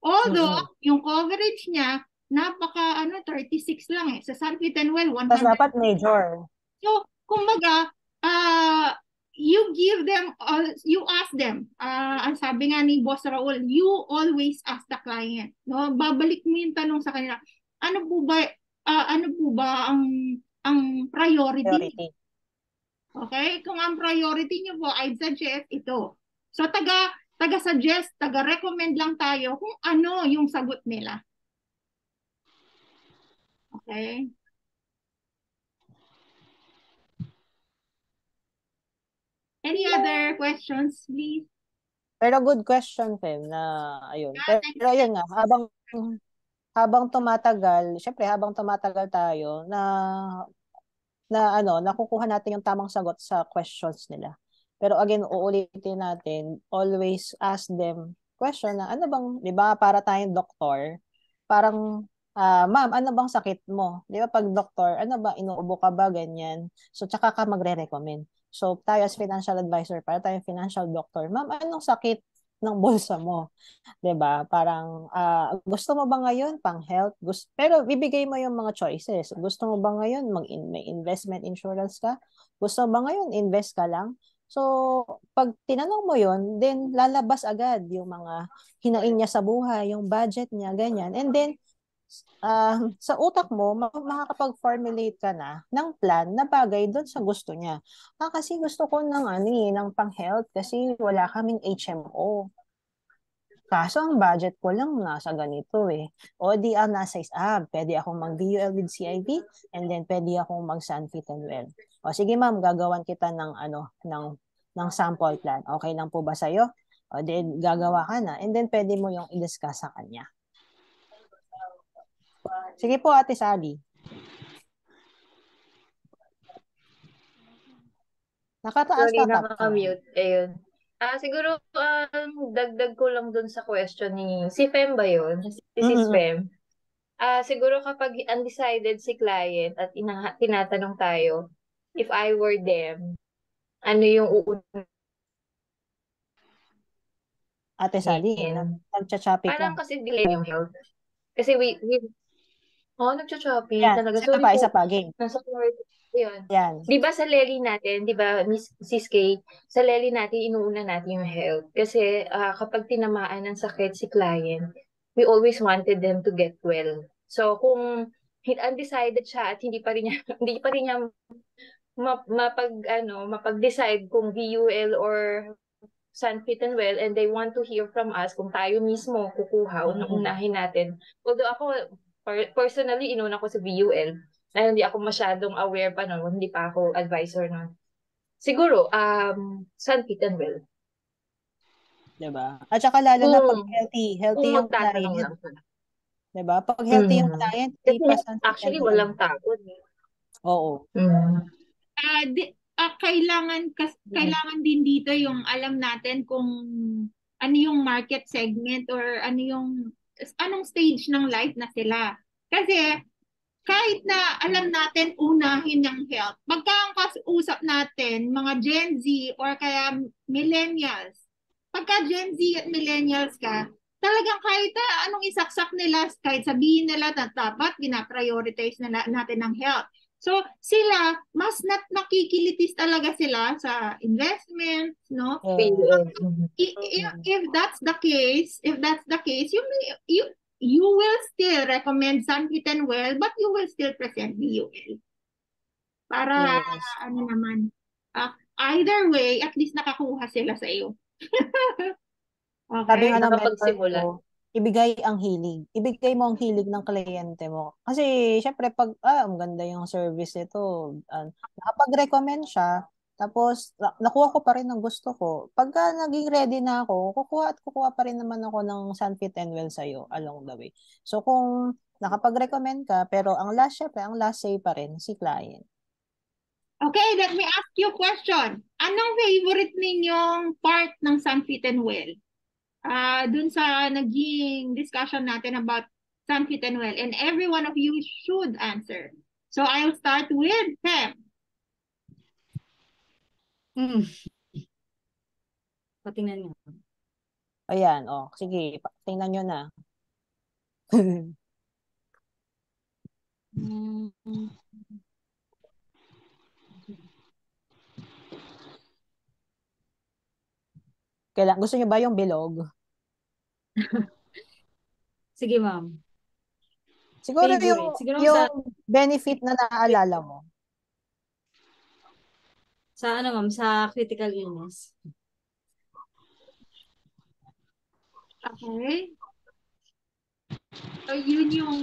Although,
Mm-mm.
yung coverage niya, 36 lang eh. Sa Sunfit and Well,
Tapos
100.
dapat major.
So, kumbaga, you give them, you ask them, ang sabi nga ni Boss Raul, you always ask the client. No? Babalik mo yung tanong sa kanila, ano po ba, ang priority?
Priority.
Okay? Kung ang priority niyo po, I'd suggest ito. So, taga-suggest, taga-recommend lang tayo kung ano yung sagot nila. Okay? Any other questions, please?
Pero good question, Fem, na ayun.
Thank
Pero
you.
ayun nga, habang tumatagal, syempre habang tumatagal tayo na nakukuha natin yung tamang sagot sa questions nila. Pero again, uulitin natin, always ask them question na ano bang, 'di ba, para tayong doktor, parang ma'am, ano bang sakit mo? 'Di ba pag doktor, ano ba inuubo ka ba ganyan? So tsaka ka magre-recommend. So tayo as financial advisor, para tayong financial doctor, ma'am, anong sakit ng bulsa mo? 'Di ba? Parang gusto mo ba ngayon pang health? Pero bibigay mo yung mga choices. Gusto mo ba ngayon may investment insurance ka? Gusto mo ba ngayon invest ka lang? So, pag tinanong mo yun, then lalabas agad yung mga hinaing niya sa buhay, yung budget niya, ganyan. And then, sa utak mo, makakapag-formulate ka na ng plan na bagay doon sa gusto niya. Kasi gusto ko ng pang-health kasi wala kaming HMO. Kaso ang budget ko lang nasa ganito eh. O di ang nasa pwede akong mag-VUL with CIV and then pwede akong mag-Sunfit and Well. O sige ma'am, gagawan kita ng sample plan. Okay lang po ba sa'yo? O di gagawa ka na and then pwede mo yung i-discuss sa kanya. Sige po Ate Sally. Nakataas
Sorry,
ka tap ka.
naka-mute. Ayun. Siguro, dagdag ko lang dun sa question ni si Fem ba yun? Si Sis
Mm-mm.
Fem. Siguro kapag undecided si client at tinatanong tayo, if I were them, ano yung uunahin?
Ate Sally, nagcha-choppy ka.
Parang kasi delay yung health. Kasi nagcha-choppy
Yan,
talaga. Sorry
isa
po.
pa, game.
Nasa work. Ayun.
Yan.
Di ba sa Lely natin, di ba, Sis Kay, sa Lely natin, inuuna natin yung health. Kasi kapag tinamaan ng sakit si client, we always wanted them to get well. So kung undecided siya at hindi pa rin niya, hindi pa rin niya mapag-decide kung VUL or Sunfit and Well, and they want to hear from us kung tayo mismo kukuha, unahin natin. Although ako, personally, inuna ko sa VUL. Dahil hindi ako masyadong aware pa noon, hindi pa ako advisor noon. Siguro, Sunfit and Well.
Diba? At saka lalo na pag healthy
Kung
yung
magtatanong
client.
lang ka.
Diba? Pag healthy yung client, hindi
Kasi
pa Sunfit and
actually,
Well.
walang takot.
Oo.
Kailangan din dito yung alam natin kung ano yung market segment or anong stage ng life na sila. Kasi kahit na alam natin unahin ng health, pagka ang kausap natin, mga Gen Z or kaya millennials, pagka Gen Z at millennials ka, talagang kahit anong isaksak nila, kahit sabihin nila na dapat pinaprioritize na natin ng health. So sila, mas nakikilitis talaga sila sa investments, no? If that's the case, you will still recommend San Fit and Well, but you will still present BUL. Para
Yes.
ano naman, either way, at least nakakuha sila sa iyo.
Sabi
Okay?
nga ng mentor
Nakapagsimula.
ko, ibigay ang hilig. Ibigay mo ang hilig ng kliyente mo. Kasi, syempre, pag, ang ganda yung service nito, nakapag-recommend siya, tapos, nakuha ko pa rin ang gusto ko. Pagka naging ready na ako, kukuha pa rin naman ako ng Sunfit and Well sa'yo along the way. So, kung nakapag-recommend ka, pero syempre, ang last say pa rin si client.
Okay, let me ask you a question. Anong favorite ninyong part ng Sun Fit and Well? Dun sa naging discussion natin about Sun Fit and Well, and every one of you should answer. So I'll start with Pam.
Patingnan niyo.
Ayan, sige, tingnan nyo na. Gusto nyo ba yung bilog?
Sige, ma'am.
Siguro
Favorite. Siguro
yung benefit na naalala mo.
sa ano, ma'am, sa critical illness.
Okay. So yun yung,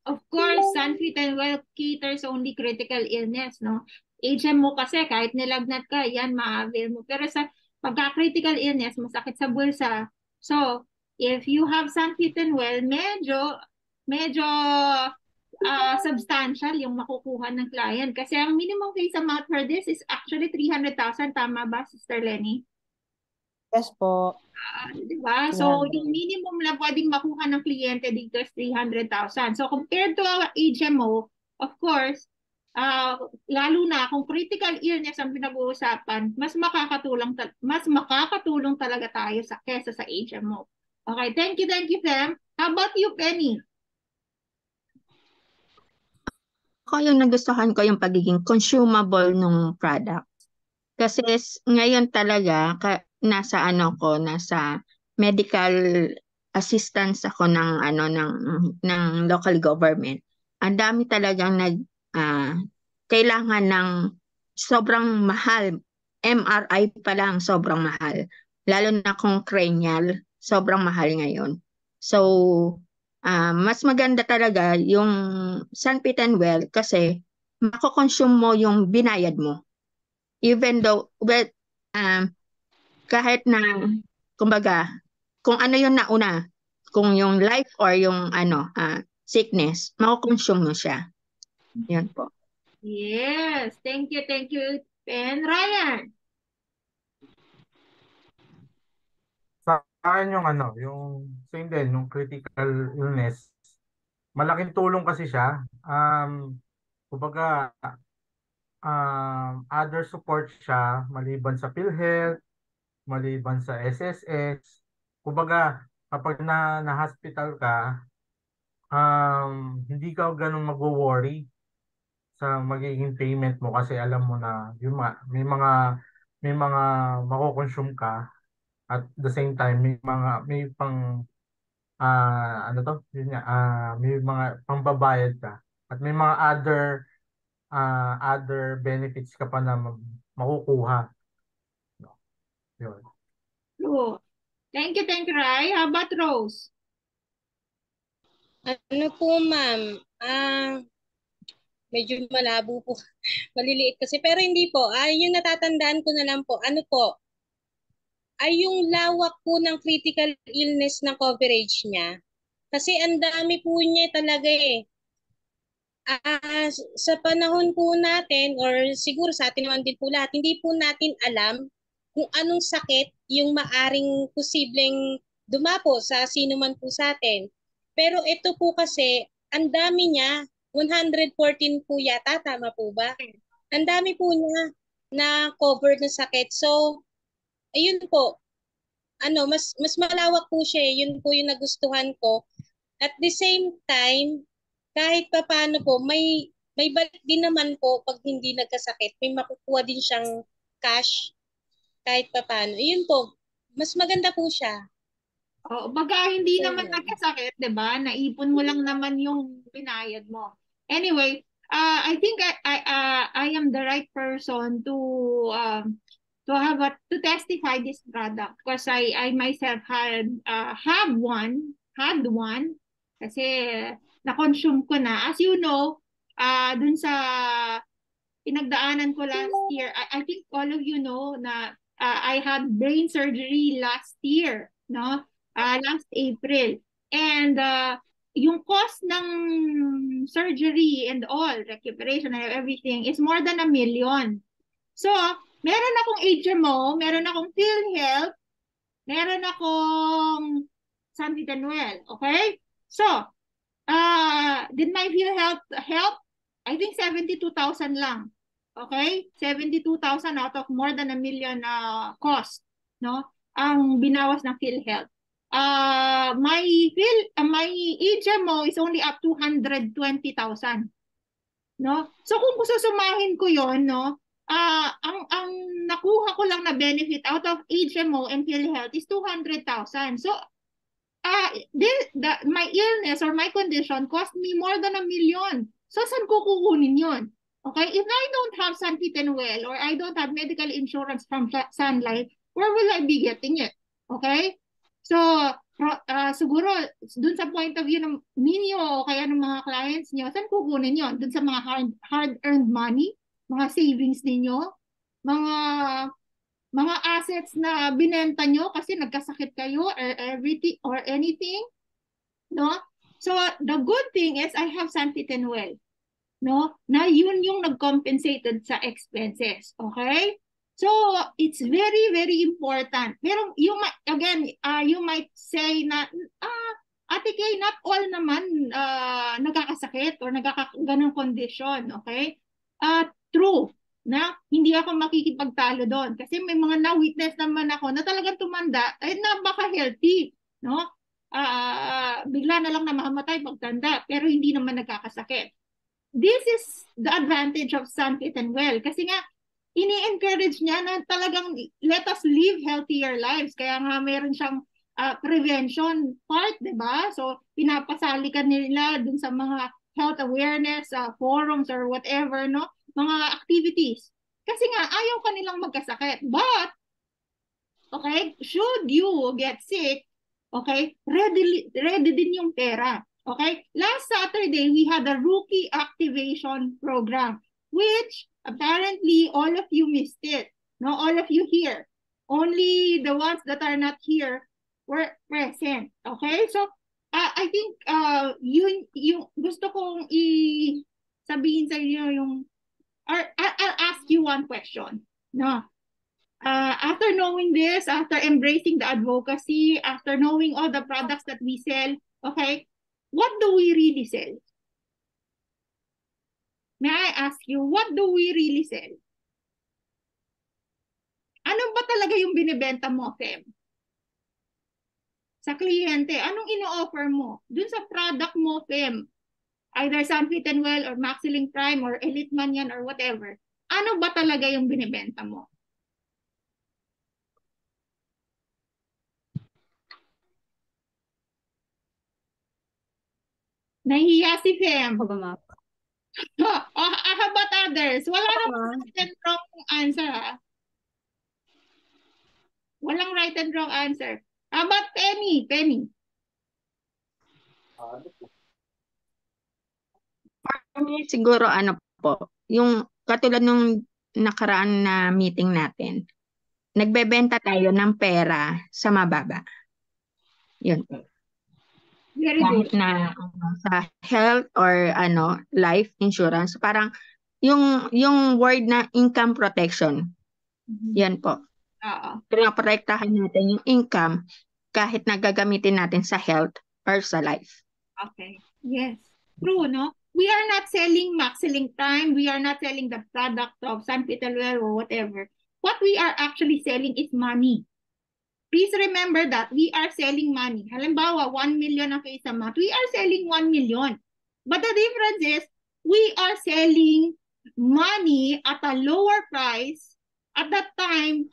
of course, Sun Fit and Well caters only critical illness, no? HMO kasi kahit nilagnat ka, yan ma-avail mo. Pero sa pagka-critical illness, masakit sa bulsa. So, if you have Sun Fit and Well, medyo substantial yung makukuha ng client. Kasi ang minimum face amount for this is actually 300,000. Tama ba, Sister Lenny?
Yes po.
Diba? So, yung minimum na pwedeng makuha ng kliyente dito is 300,000. So, compared to our HMO, of course, lalo na kung critical illness ang pinag-uusapan, mas makakatulong talaga tayo kesa sa HMO. Okay, thank you, Fem. How about you, Penny?
Ako yung nagustuhan ko yung pagiging consumable ng product. Kasi ngayon talaga, nasa medical assistance ako ng local government. Ang dami talagang kailangan ng sobrang mahal. MRI pa lang sobrang mahal. Lalo na kung cranial, sobrang mahal ngayon. So, mas maganda talaga yung Sun Fit and Well kasi mako-consume mo yung binayad mo. Even though, kahit na, kumbaga, kung ano yung nauna, kung yung life or yung sickness, mako-consume mo siya. Yan po.
Yes, thank you, Pen. Ryan?
Sa akin yung same din, yung critical illness, malaking tulong kasi siya. Kumbaga, other support siya maliban sa PhilHealth, maliban sa SSS. Kumbaga, kapag na-hospital ka, hindi ka ganun mag-worry sa magiging payment mo kasi alam mo na may mga mako-consume ka at the same time may pang may mga pangbabayad ka at may mga other benefits ka pa na makukuha. No? Yun.
True. Thank you, Rai. How about Rose?
Ano po, ma'am? Medyo malabo po. Maliliit kasi. Pero hindi po. Yung natatandaan ko na lang po, ay yung lawak po ng critical illness na coverage niya. Kasi ang dami po niya talaga eh. Sa panahon po natin, or siguro sa atin naman din po lahat, hindi po natin alam kung anong sakit yung maaring posibleng dumapo sa sino man po sa atin. Pero ito po kasi, ang dami niya, 114 po yata, tama po ba? Ang dami po niya na cover ng sakit. So, ayun po, mas malawak po siya eh. Yun po yung nagustuhan ko. At the same time, kahit pa paano po, may balik din naman po pag hindi nagkasakit. May makukuha din siyang cash kahit pa paano. Ayun po, mas maganda po siya.
O, baga hindi
So,
naman
yan.
nagkasakit, 'di ba? Naipon mo lang naman yung binayad mo. Anyway, I think I am the right person to testify this product because I myself had one kasi na-consume ko na. As you know, dun sa pinagdaanan ko last year, I think all of you know na I had brain surgery last year, no? Last April. And yung cost ng surgery and all, recuperation and everything is more than 1 million. So, meron akong HMO, meron akong PhilHealth, meron akong San Villanueva, okay? So, did my PhilHealth help? I think 72,000 lang. Okay? 72,000 out of more than 1 million cost, no? Ang binawas ng PhilHealth. My HMO is only up to 120,000. No? So kung susumahin ko 'yon, no? Ang nakuha ko lang na benefit out of HMO and PhilHealth is 200,000. So my illness or my condition cost me more than 1 million. So, saan ko kukunin yun? Okay? If I don't have San Well or I don't have medical insurance from Sun Life, where will I be getting it? Okay? So, siguro, dun sa point of view ng ninyo o kaya ng mga clients nyo, saan kukunin yun? Dun sa mga hard-earned money, mga savings ninyo, mga assets na binenta nyo kasi nagkasakit kayo or everything or anything, no? So the good thing is I have San Well, no? Na yun yung nag-compensated sa expenses, okay? So it's very very important. Pero you might say na Ate Kay, not all naman nagkakasakit or ganong condition, okay? True na hindi ako makikipagtalo doon kasi may mga na-witness naman ako na talagang tumanda ay napaka-healthy, no? Bigla na lang namamatay pagtanda pero hindi naman nagkakasakit. This is the advantage of San Well kasi nga ini-encourage niya na talagang let us live healthier lives. Kaya nga meron siyang prevention part, di ba? So pinapasali ka nila dun sa mga health awareness forums or whatever, no? Mga activities. Kasi nga, ayaw kanilang magkasakit. But, okay, should you get sick, okay, ready din yung pera. Okay? Last Saturday, we had a rookie activation program, which apparently all of you missed it. No, all of you here. Only the ones that are not here were present. Okay? So, I think yung gusto kong sabihin sa inyo yung I'll ask you one question. No. After knowing this, after embracing the advocacy, after knowing all the products that we sell, okay, what do we really sell? May I ask you, what do we really sell? Ano ba talaga yung binibenta mo, Fem? Sa kliyente, anong ino-offer mo? Dun sa product mo, Fem, either San Well or Maxilink Prime or Elite Man yan or whatever, ano ba talaga yung binibenta mo? Nahihiya si Fem.
Ako ba, ma'am?
How about others? Wala namang right and wrong answer, ha? Walang right and wrong answer. How about Penny? Penny.
Siguro po, yung katulad nung nakaraan na meeting natin, nagbebenta tayo ng pera sa mababa. Yun.
Very
Kahit
good.
na sa health or life insurance, parang yung word na income protection. Yan po.
Oo.
Pinaprotektahan natin yung income kahit na gagamitin natin sa health or sa life.
Okay. Yes. True, no? We are not selling Maxilink Prime. We are not selling the product of San Peterwell or whatever. What we are actually selling is money. Please remember that we are selling money. Halimbawa, 1 million ang face amount. We are selling 1 million. But the difference is, we are selling money at a lower price. At that time,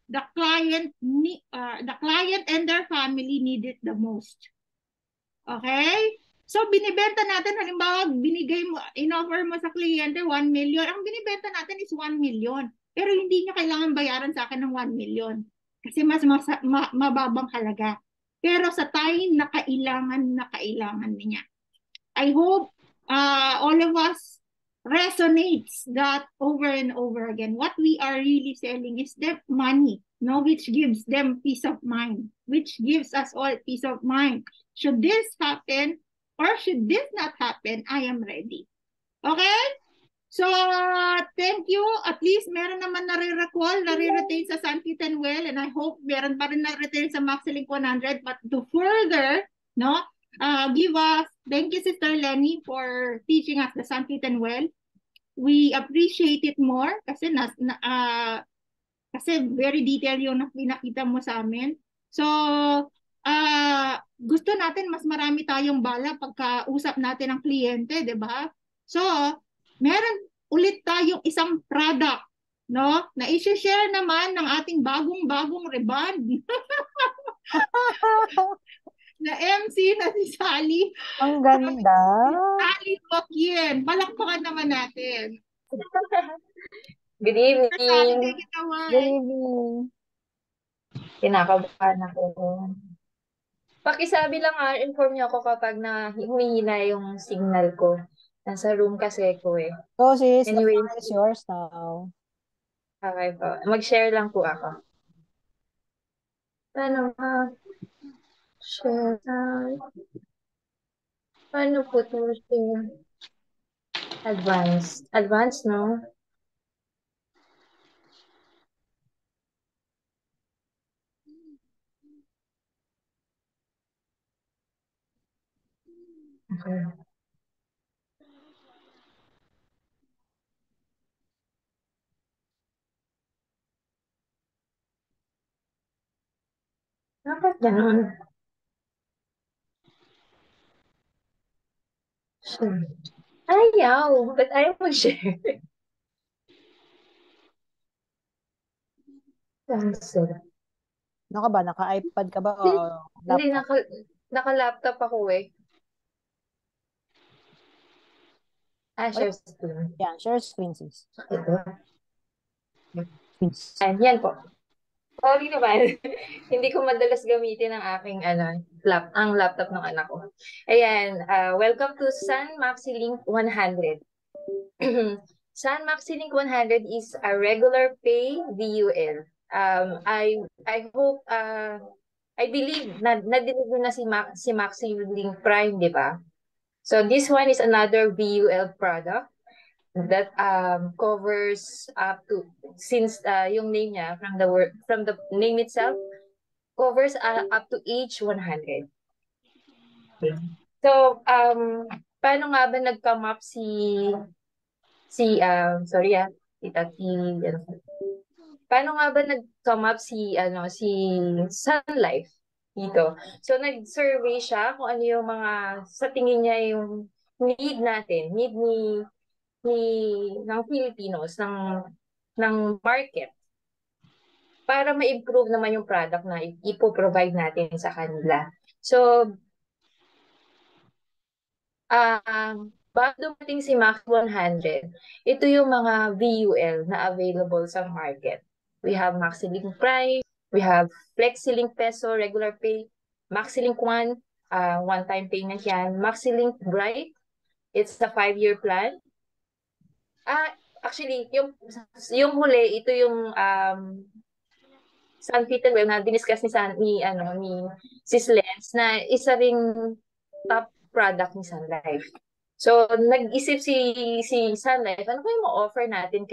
the client and their family need it the most. Okay? So, binibenta natin, halimbawa, in-offer mo sa kliyente 1 million. Ang binibenta natin is 1 million. Pero hindi niya kailangan bayaran sa akin ng 1 million. Kasi mas mababang halaga. Pero sa time na kailangan niya. I hope all of us resonates that over and over again. What we are really selling is the money, no, which gives them peace of mind, which gives us all peace of mind. Should this happen or should this not happen, I am ready. Okay? So, thank you. At least meron naman nare-retain sa San Peterwell, and I hope meron pa rin nare-retain sa Maxilink 100. But to further, no, thank you, Sister Lenny, for teaching us the San Peterwell. We appreciate it more kasi kasi very detailed yung pinakita mo sa amin. So, gusto natin mas marami tayong bala pagka-usap natin ng kliyente, di ba? So, meron ulit tayong isang product, no? Na i-share naman ng ating bagong reband. Na MC na si Sally.
Ang ganda.
Sally Joaquin. Palakpakan naman natin.
Good evening.
Good evening.
Kinakabahan ako. Pakisabi lang inform niyo ako kapag humihina yung signal ko. Nasa room kasi ko eh.
So sis,
Anyway,
the floor is yours now.
Okay po. Mag-share lang po ako. Paano share? Paano po ito share? Advance, no? Okay. Dapat ganun. Share. Ayaw, but ayaw mag-share. Cancel.
Ano ka ba? Naka-iPad ka ba o
Hindi,
laptop?
naka-laptop ako eh. Share screen.
Yan, share screen sis.
Ito.
Screens.
Yan po. Sorry naman. Hindi ko madalas gamitin ang aking ang laptop ng anak ko. Ayan, welcome to Sun Maxilink 100. Sun Maxilink 100 is a regular pay VUL. I hope I believe na-deliver na si Maxilink Prime, di ba? So this one is another VUL product that covers up to, since yung name niya from the name itself covers up to age 100. So paano nga ba nag-come up paano nga ba nag-come up si Sun Life dito? So nag-survey siya kung ano yung mga sa tingin niya yung need ng Filipinos, ng market, para ma-improve naman yung product na ipo-provide natin sa kanila. So, bago dumating si Max 100, ito yung mga VUL na available sa market. We have Maxilink Prime, we have Flexilink Peso, regular pay, Maxilink One, one-time payment yan, Maxilink Bright, it's a 5-year plan. Actually, yung huli, ito yung San Peterwell na diniscuss ni Sis Lens na isa ring top product ni Sun Life. So, nag-isip si Sun Life, ano kayo ma-offer natin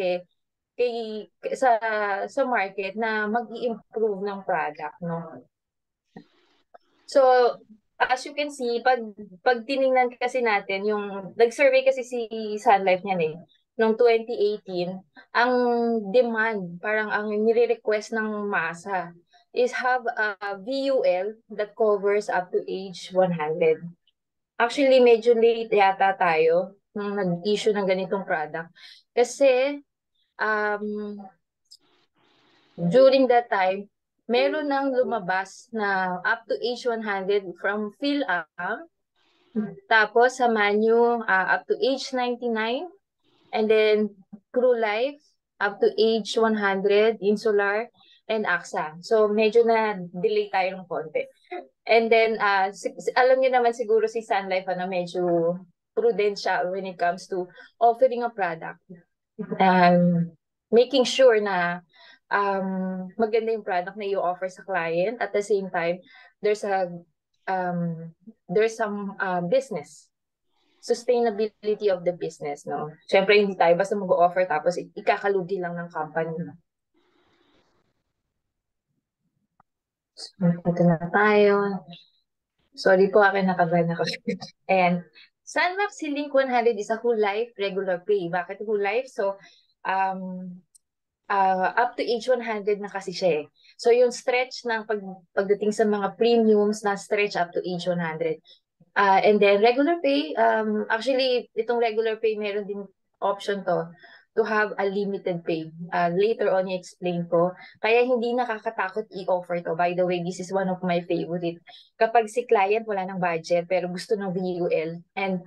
sa market na mag-i-improve ng product, no? So, as you can see, pag tiningnan kasi natin, yung nag-survey kasi si Sun Life niyan eh, noong 2018, ang demand, parang ang nire-request ng masa is have a VUL that covers up to age 100. Actually, medyo late yata tayo nung nag-issue ng ganitong product. Kasi, during that time, meron nang lumabas na up to age 100 from PhilAm, tapos sa Manu up to age 99, and then Crew Life up to age 100, Insular, and AXA. So medyo na-delay tayo ng konti. And then, alam niyo naman siguro si Sun Life, medyo prudent siya when it comes to offering a product. Making sure na maganda yung product na i-offer sa client. At the same time, there's some business sustainability of the business, no? Siyempre, hindi tayo basta mag-offer tapos ikakalugi lang ng company, no? So, ito na tayo. Sorry po, akin nakaban ako. Ayan. Sun Maxi Link 100 is a whole life regular pay. Bakit whole life? So, up to age 100 na kasi siya eh. So, yung stretch ng pagdating sa mga premiums na stretch up to age 100. And then regular pay, actually, itong regular pay, meron din option to have a limited pay. Later on, i-explain ko. Kaya hindi nakakatakot i-offer to. By the way, this is one of my favorite. Kapag si client wala ng budget pero gusto ng VUL and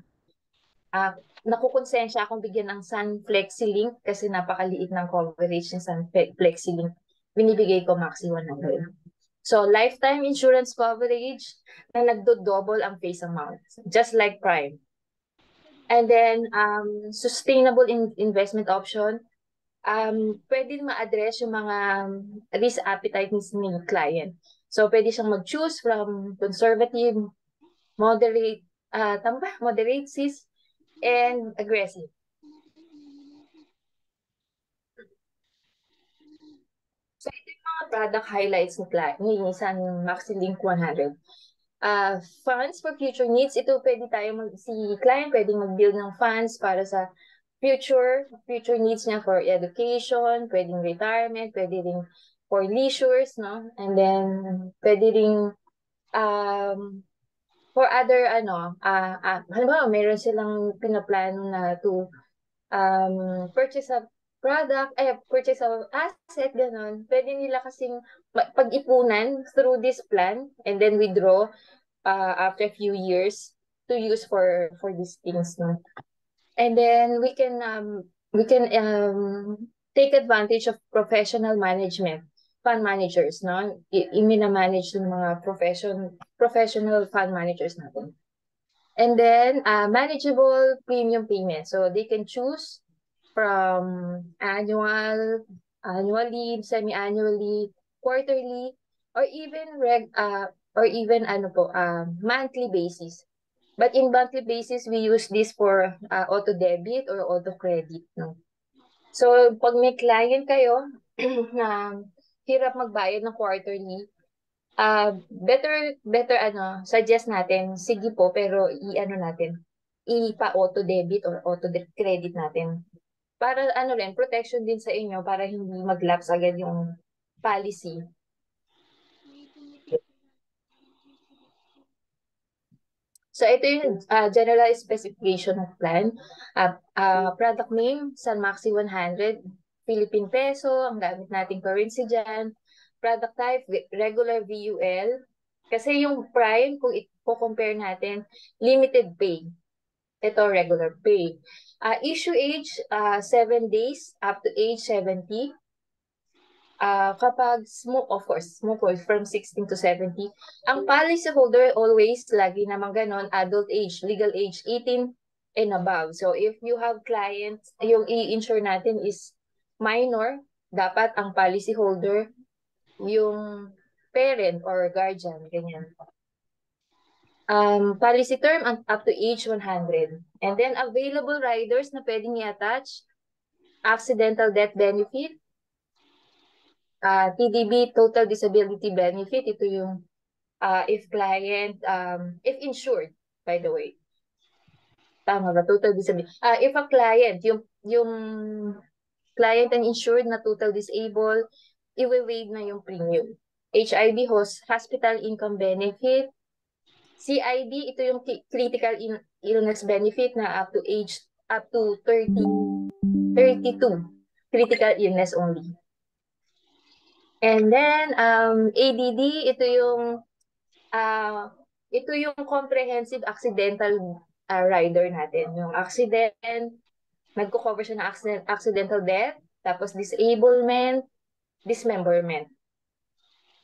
nakukonsensya akong bigyan ng Sun FlexiLink kasi napakaliit ng coverage ng Sun FlexiLink. Binibigay ko maxi 100. So, lifetime insurance coverage na nagdo-double ang face amount, just like Prime. And then, sustainable investment option, pwede ma-address yung mga risk appetite ni client. So, pwede siyang mag-choose from conservative, moderate, moderate, cis, and aggressive. So, ito yung mga product highlights ni Sun Maxi Link 100. Funds for future needs, ito pwede si client pwedeng mag-build ng funds para sa future needs niya for education, pwedeng retirement, pwede rin for leisures, no? And then, pwede rin for other, halimbawa, meron silang pinaplano na to purchase a product, purchase of asset, ganon. Pwede nila kasing pag-ipunan through this plan and then withdraw after a few years to use for these things, no? And then we can take advantage of professional management, fund managers, no? I-manage ng mga professional fund managers natin. And then manageable premium payment. So they can choose from annually, semi-annually, quarterly, or even monthly basis. But in monthly basis, we use this for auto debit or auto credit, no? So pag may client kayo na hirap magbayad ng quarterly, better suggest natin, sige po, pero ipa-auto debit or auto credit natin. Para protection din sa inyo para hindi mag-lapse agad yung policy. So ito yung general specification of plan. Product name, Sun Maxi 100, Philippine Peso, ang gamit nating currency dyan. Product type, regular VUL. Kasi yung Prime, kung i-compare natin, limited pay. Ito, regular pay. Issue age, 7 days up to age 70. Kapag smoker from 16 to 70. Ang policy holder always, lagi naman ganon, adult age, legal age 18 and above. So if you have clients, yung i-insure natin is minor, dapat ang policy holder yung parent or guardian, ganyan. Policy term up to age 100. And then available riders na pwedeng i-attach, accidental death benefit, TDB, Total Disability Benefit, ito yung if insured, by the way. Tama ba? Total disability. If a client, yung client and insured na total disabled, i-waive na yung premium. HIB, hospital income benefit. CID, ito yung critical illness benefit na up to 32. Critical illness only. And then, ADD, ito yung comprehensive accidental rider natin. Yung accident, nagko-cover siya ng accidental death, tapos disablement, dismemberment.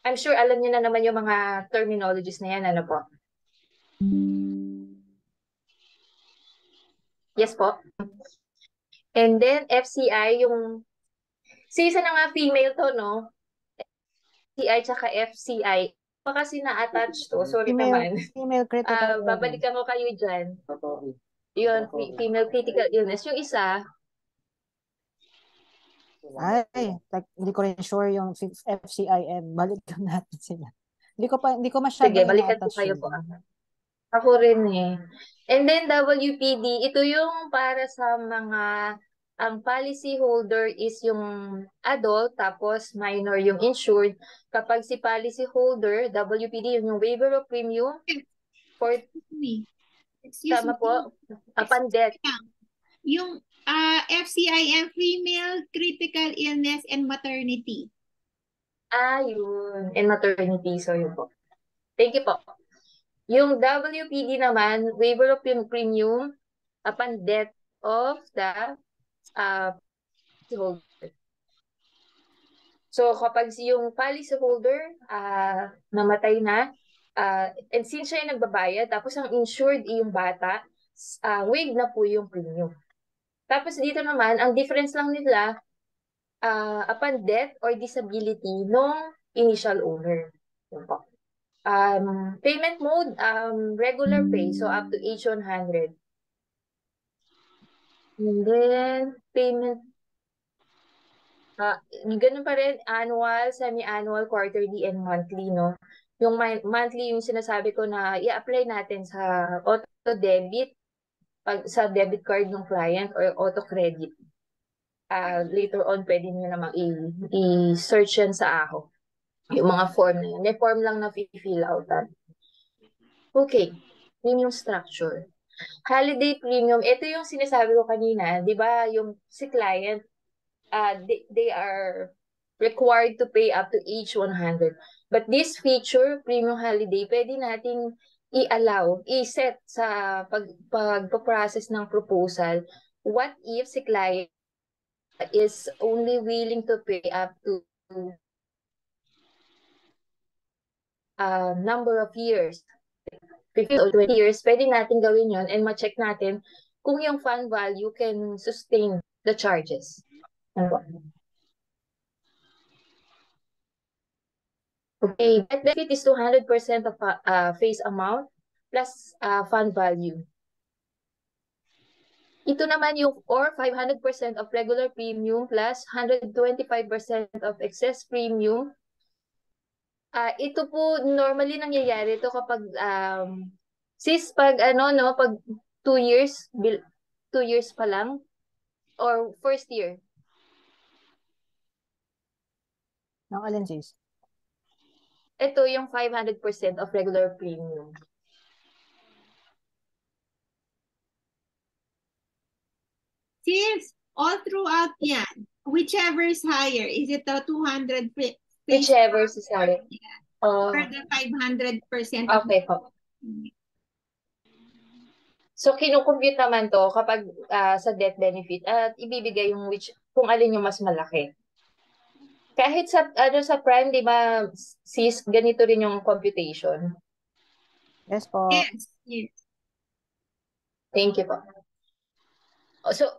I'm sure alam niyo na naman yung mga terminologies na yan, ano po? Yes po. And then, FCI, isa na nga female to, no? FCI tsaka FCI. Pa kasi na-attach to, sorry naman.
Female critical illness.
Babalikan ko kayo dyan. Yun, female critical illness. Yung isa,
hindi ko rin sure yung FCIM. Balikan natin sila. Hindi ko masyado
sige, balikan ko
ina-attach
kayo
yun.
po. Ako rin eh. And then WPD, ito yung para sa mga, ang policy holder is yung adult, tapos minor yung insured. Kapag si policy holder, WPD, yung waiver of premium for,
Excuse
tama
me.
po, upon death.
Yung FCIM, female critical illness and maternity.
Yun. And maternity, so yun po. Thank you po. Yung WPD naman, waiver of premium upon death of the holder. So, kapag yung policy holder namatay na, and since siya yung nagbabayad, tapos ang insured yung bata, waive na po yung premium. Tapos dito naman, ang difference lang nila, upon death or disability ng initial owner. Yun po. Payment mode, regular pay, so up to age 100. And then, payment, ganun pa rin, annual, semi-annual, quarterly, and monthly, no? Yung monthly, yung sinasabi ko na i-apply natin sa auto-debit, sa debit card ng client or auto-credit. Later on, pwede nyo namang i-search yan sa AHO. Yung mga form na yan. May form lang na fill outan. Okay, yun yung structure. Holiday premium, ito yung sinasabi ko kanina, di ba, yung si client, they are required to pay up to age 100. But this feature, premium holiday, pwede nating i-allow, i-set sa pag-process ng proposal. What if si client is only willing to pay up to number of years, 15 or 20 years, pwede natin gawin yon and ma-check natin kung yung fund value can sustain the charges. Okay, that benefit is 200% of face amount plus fund value. Ito naman yung or 500% of regular premium plus 125% of excess premium. Ito po normally nangyayari ito kapag pag pag 2 years 2 years pa lang or first year.
Ng alin, sis?
Ito yung 500% of regular premium.
Sis, all throughout yan, whichever is higher, is it the 200
whichever is higher?
Or the 500%?
Okay po. So, kinukompute naman to kapag sa death benefit at ibibigay yung kung alin yung mas malaki. Kahit sa prime, di ba, sis, ganito rin yung computation?
Yes po.
Yes.
Thank you po. So,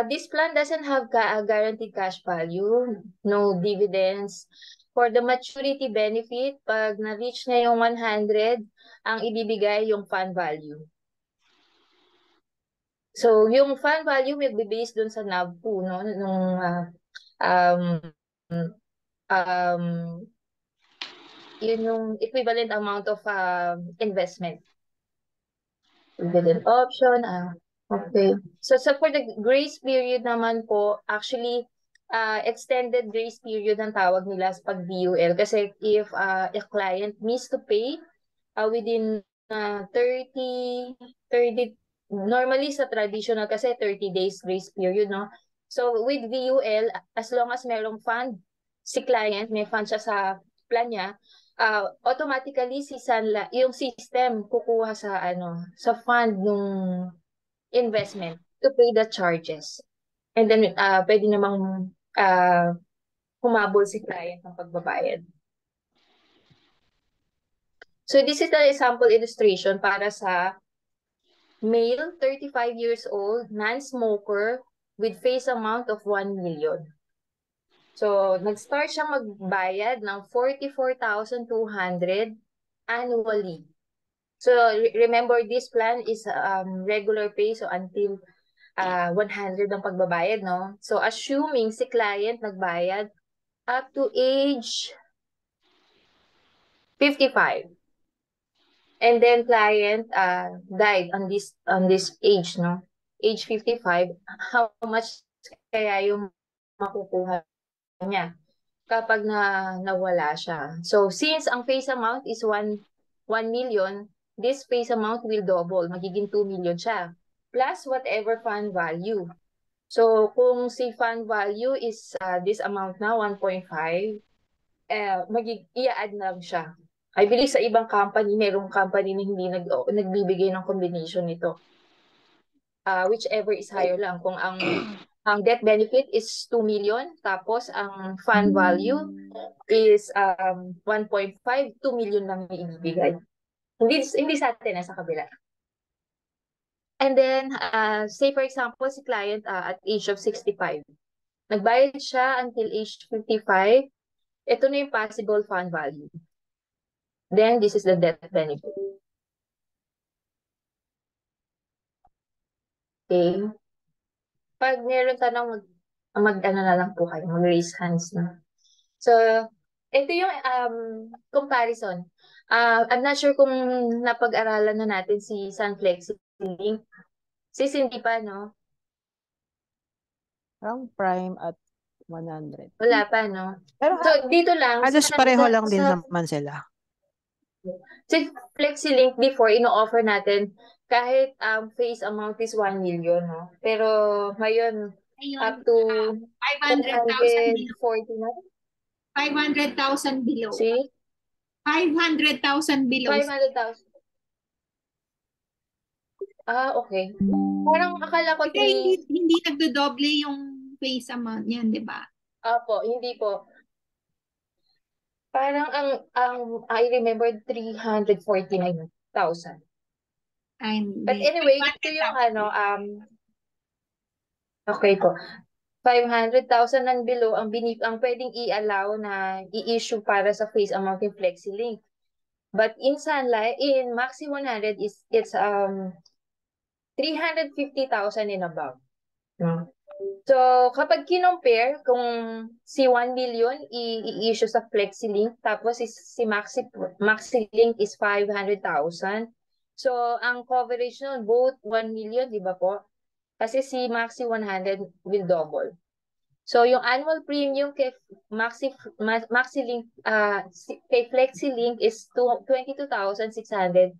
this plan doesn't have a guaranteed cash value, no dividends. For the maturity benefit, pag na-reach na yung 100, ang ibibigay yung fund value. So, yung fund value may be-based dun sa NAV po, no? yun yung equivalent amount of investment. Dividend option, okay. So for the grace period naman po, actually, extended grace period ang tawag nila sa pag-VUL. Kasi if a client missed to pay within 30, normally sa traditional kasi 30 days grace period, no? So with VUL, as long as merong fund, si client, may fund siya sa plan niya, automatically si Sanla, yung system kukuha sa fund ng investment to pay the charges. And then pwede namang humabol si client ng pagbabayad. So this is the example illustration para sa male, 35 years old, non-smoker with face amount of 1 million. So, nag-start siya magbayad ng 44,200 annually. So, remember, this plan is regular pay, so until 100 ang pagbabayad, no? So, assuming si client nagbayad up to age 55. And then client died on this age, no? Age 55, how much kaya yung makukuha niya kapag nawala siya? So since ang face amount is 1 million, this face amount will double, magiging 2 million siya plus whatever fund value. So kung si fund value is this amount na 1.5, i-add lang siya. I believe sa ibang company, merong company na hindi nagbibigay ng combination nito. Whichever is higher lang. Kung ang death benefit is 2 million, tapos ang fund value is 1.5, 2 million lang yung ibibigay. Hindi sa atin, sa kabila. And then, say for example, si client at age of 65. Nagbayad siya until age 55. Ito na yung possible fund value. Then, this is the death benefit. Okay. Pag meron tanong, mag-ano na lang po kayo, mag-raise hands na. So, ito yung comparison. I'm not sure kung napag-aralan na natin si Sunflex Link. Sis, hindi pa, no?
Ang prime at 100.
Wala pa, no?
Pero
So, dito lang.
halos pareho lang din naman sila.
Si FlexiLink before, ino-offer natin kahit face amount is 1 million, no? Pero ngayon, up to
500,000 below. 500,000 below.
See?
500,000 below.
500,000. Okay. Parang akala ko
Hindi nagdodoble yung face amount niyan, di ba?
Opo, hindi po. Parang I remember 349,000. But anyway, ito yung okay po. 500,000 and below ang pwedeng i-allow na i-issue para sa face amount in FlexiLink. But in Sunlight, in Maxi 100 it's 350,000 and above. So, kapag kinompare, kung si 1 million i-issue sa FlexiLink, tapos si MaxiLink is 500,000. So, ang coverage nun, both 1 million, di ba po? Kasi si Maxi 100 will double. So, yung annual premium kay MaxiLink, kay FlexiLink is 22,600.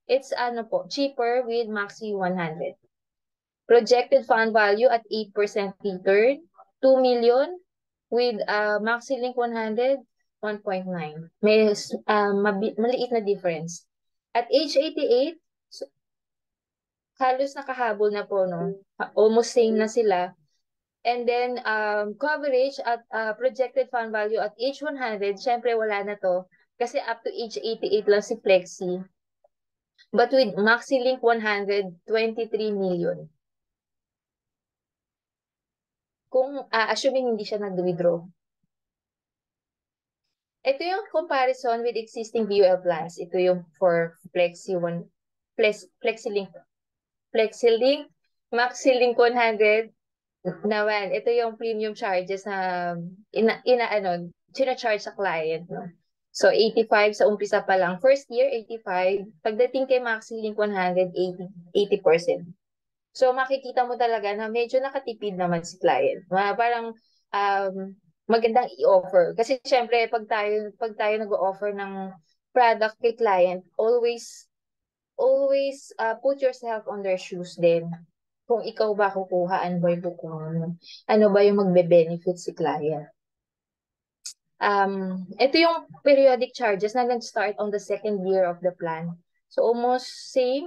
It's cheaper with Maxi 100. Projected fund value at 8% return, 2 million with MaxiLink 100, 1.9. May maliit na difference. At age 88, halos nakahabol na po, no? Almost same na sila. And then, coverage at projected fund value at age 100, syempre wala na to. Kasi up to age 88 lang si Flexi. But with MaxiLink 100, 23 million. Kung assuming hindi siya nag-withdraw. Ito yung comparison with existing VUL plans. Ito yung for FlexiLink, MaxiLink 100 naman. Ito yung premium charges na sina-charge sa client. No? So, 85 sa umpisa pa lang. First year, 85. Pagdating kay MaxiLink 100, 80%. So, makikita mo talaga na medyo nakatipid naman si client. Parang um, magandang i-offer. Kasi syempre, pag tayo nag-offer ng product kay client, always put yourself on their shoes din. Kung ikaw ba kukuha, ano ba yung kukuha mo? Ano ba yung magbe-benefit si client? Ito yung periodic charges na nag-start on the second year of the plan. So, almost same.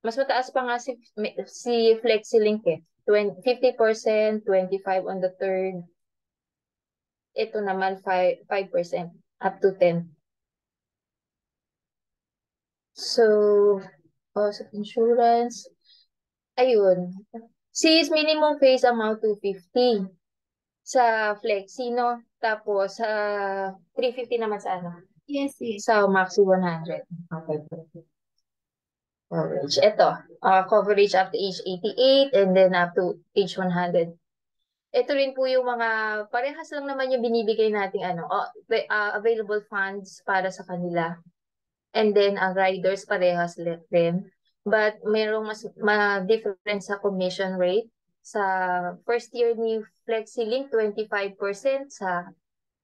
Mas mataas pa nga si FlexiLink eh. 50%, 25 on the third. Ito naman 5% up to 10. So, cost of insurance. Ayun. Since minimum phase amount 250 sa Flexi, no? Tapos, 350 naman sa ano?
Yes, yes.
Sa Maxi 100. Okay. Coverage. Ito, coverage up to age 88 and then up to age 100. Ito rin po yung mga, parehas lang naman yung binibigay nating available funds para sa kanila. And then, riders parehas rin. But merong mas different sa commission rate. Sa first year ni FlexiLink, 25%. Sa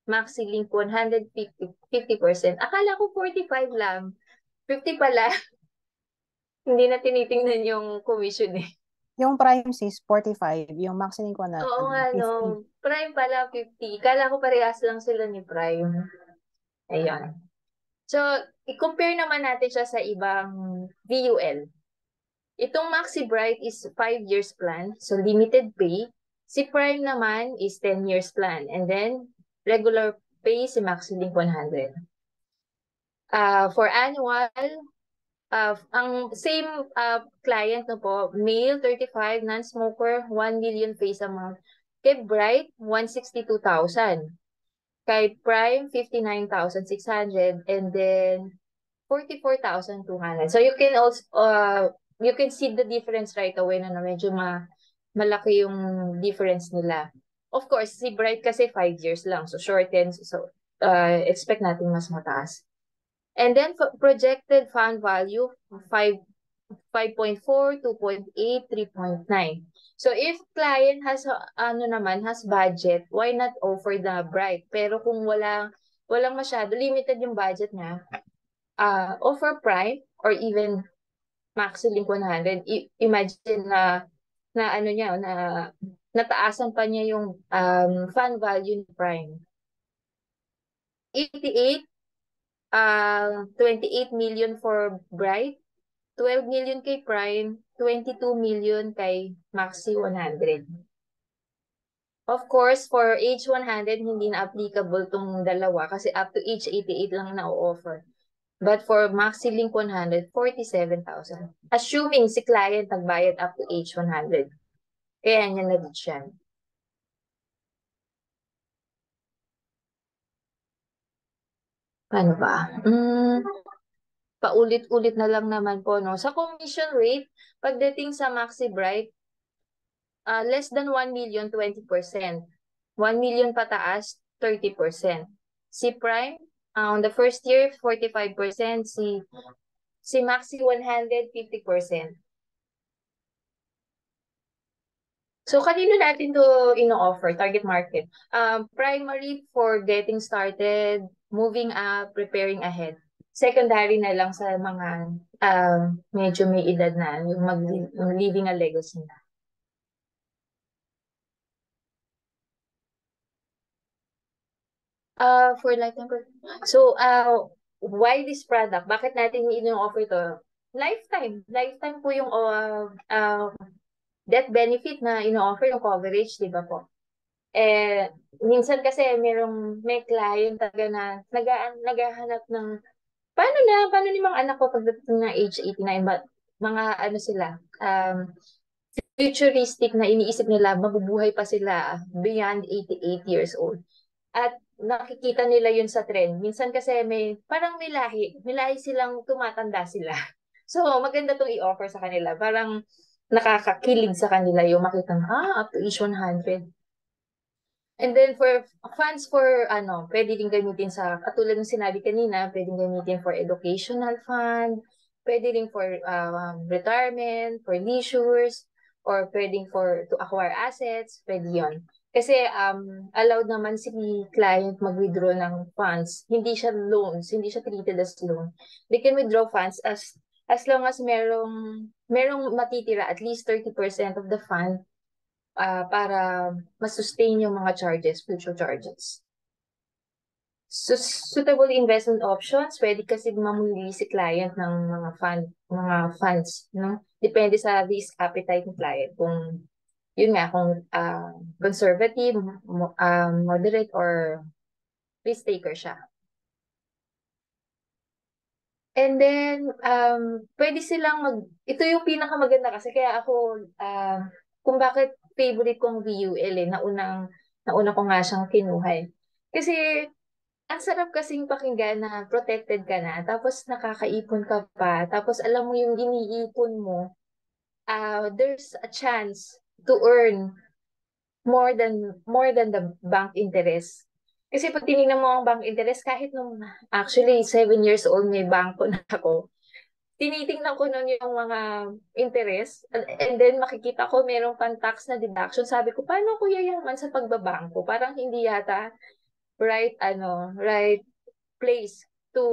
MaxiLink, 150%. Akala ko 45 lang. 50 pala. Hindi na tinitingnan yung commission eh.
Yung Prime sis, 45. Yung MaxiLink 100,
Oo nga,
50.
no. Prime pala, 50. Kala ko parehas lang sila ni Prime. Ayun. So, i-compare naman natin siya sa ibang VUL. Itong Maxi Bright is 5 years plan, so limited pay. Si Prime naman is 10 years plan. And then, regular pay si MaxiLink 100. For annual, ang same client no po, male 35, non-smoker, 1 million face amount. Kay Bright, 162,000. Kay Prime, 59,600. And then, 44,200. So, you can also, you can see the difference right away na medyo malaki yung difference nila. Of course, si Bright kasi 5 years lang. So, shorten. So, expect natin mas mataas. And then, projected fund value, 5.4, 2.8, 3.9. So, if client has, has budget, why not offer the Bright? Pero kung walang masyado, limited yung budget niya, offer Prime or even MaxiLink 100. Imagine na nataasan pa niya yung fund value ni Prime. 88, 28 million for Bright, 12 million kay Prime, 22 million kay Maxi 100. Of course, for age 100, hindi na applicable tong dalawa kasi up to age 88 lang na-offer. But for MaxiLink 100, 47,000. Assuming si client nagbayad up to age 100. Kaya niya na-reach yan. Paano ba? Paulit-ulit na lang naman po, no? Sa commission rate, pagdating sa Maxi Bright, less than 1 million, 20%. 1 million pataas, 30%. Si Prime, on the first year, 45%. Si Maxi 100, 50%. So, kanino natin to ino-offer, target market? Primary for getting started, moving up, preparing ahead. Secondary na lang sa mga medyo may edad na, yung leaving a legacy na. For lifetime. So, why this product? Bakit natin ino-offer to? Lifetime. Lifetime po yung death benefit na ino-offer yung coverage, di ba po? Minsan kasi may client talaga na naghahanap ng paano ni mga anak ko pagdating ng age 89, but mga sila, futuristic na iniisip nila, mabubuhay pa sila beyond 88 years old. At nakikita nila yun sa trend. Minsan kasi parang may lahi silang tumatanda sila. So, maganda itong i-offer sa kanila. Parang nakakakilig sa kanila yung makita up to age 100. And then for funds for pwede din gamitin sa katulad ng sinabi kanina, pwedeng gamitin for educational fund, pwede rin for retirement, for leisures, or pwedeng for to acquire assets, pwede 'yon. Kasi allowed naman si client mag-withdraw ng funds. Hindi siya loans, hindi siya treated as loan. They can withdraw funds as long as merong matitira at least 30% of the fund para ma-sustain yung mga charges, future charges. Suitable investment options, pwede kasi mamili si client ng mga funds, no? Depende sa risk appetite ng client. Kung, yun nga, kung conservative, moderate, or risk taker siya. And then, pwede silang ito yung pinakamaganda kasi kaya ako, kung bakit favorite kong VUL nauna ko nga siyang kinuha eh. Kasi, ang sarap kasing pakinggan na protected ka na, tapos nakakaipon ka pa, tapos alam mo yung iniipon mo, there's a chance to earn more than the bank interest. Kasi pag tinignan mo ang bank interest, kahit nung actually 7 years old may bangko na ako, tinitingnan ko nun yung mga interest, and then makikita ko merong pang tax na deduction. Sabi ko, paano ko yayaman sa pagbabangko? Parang hindi yata right place to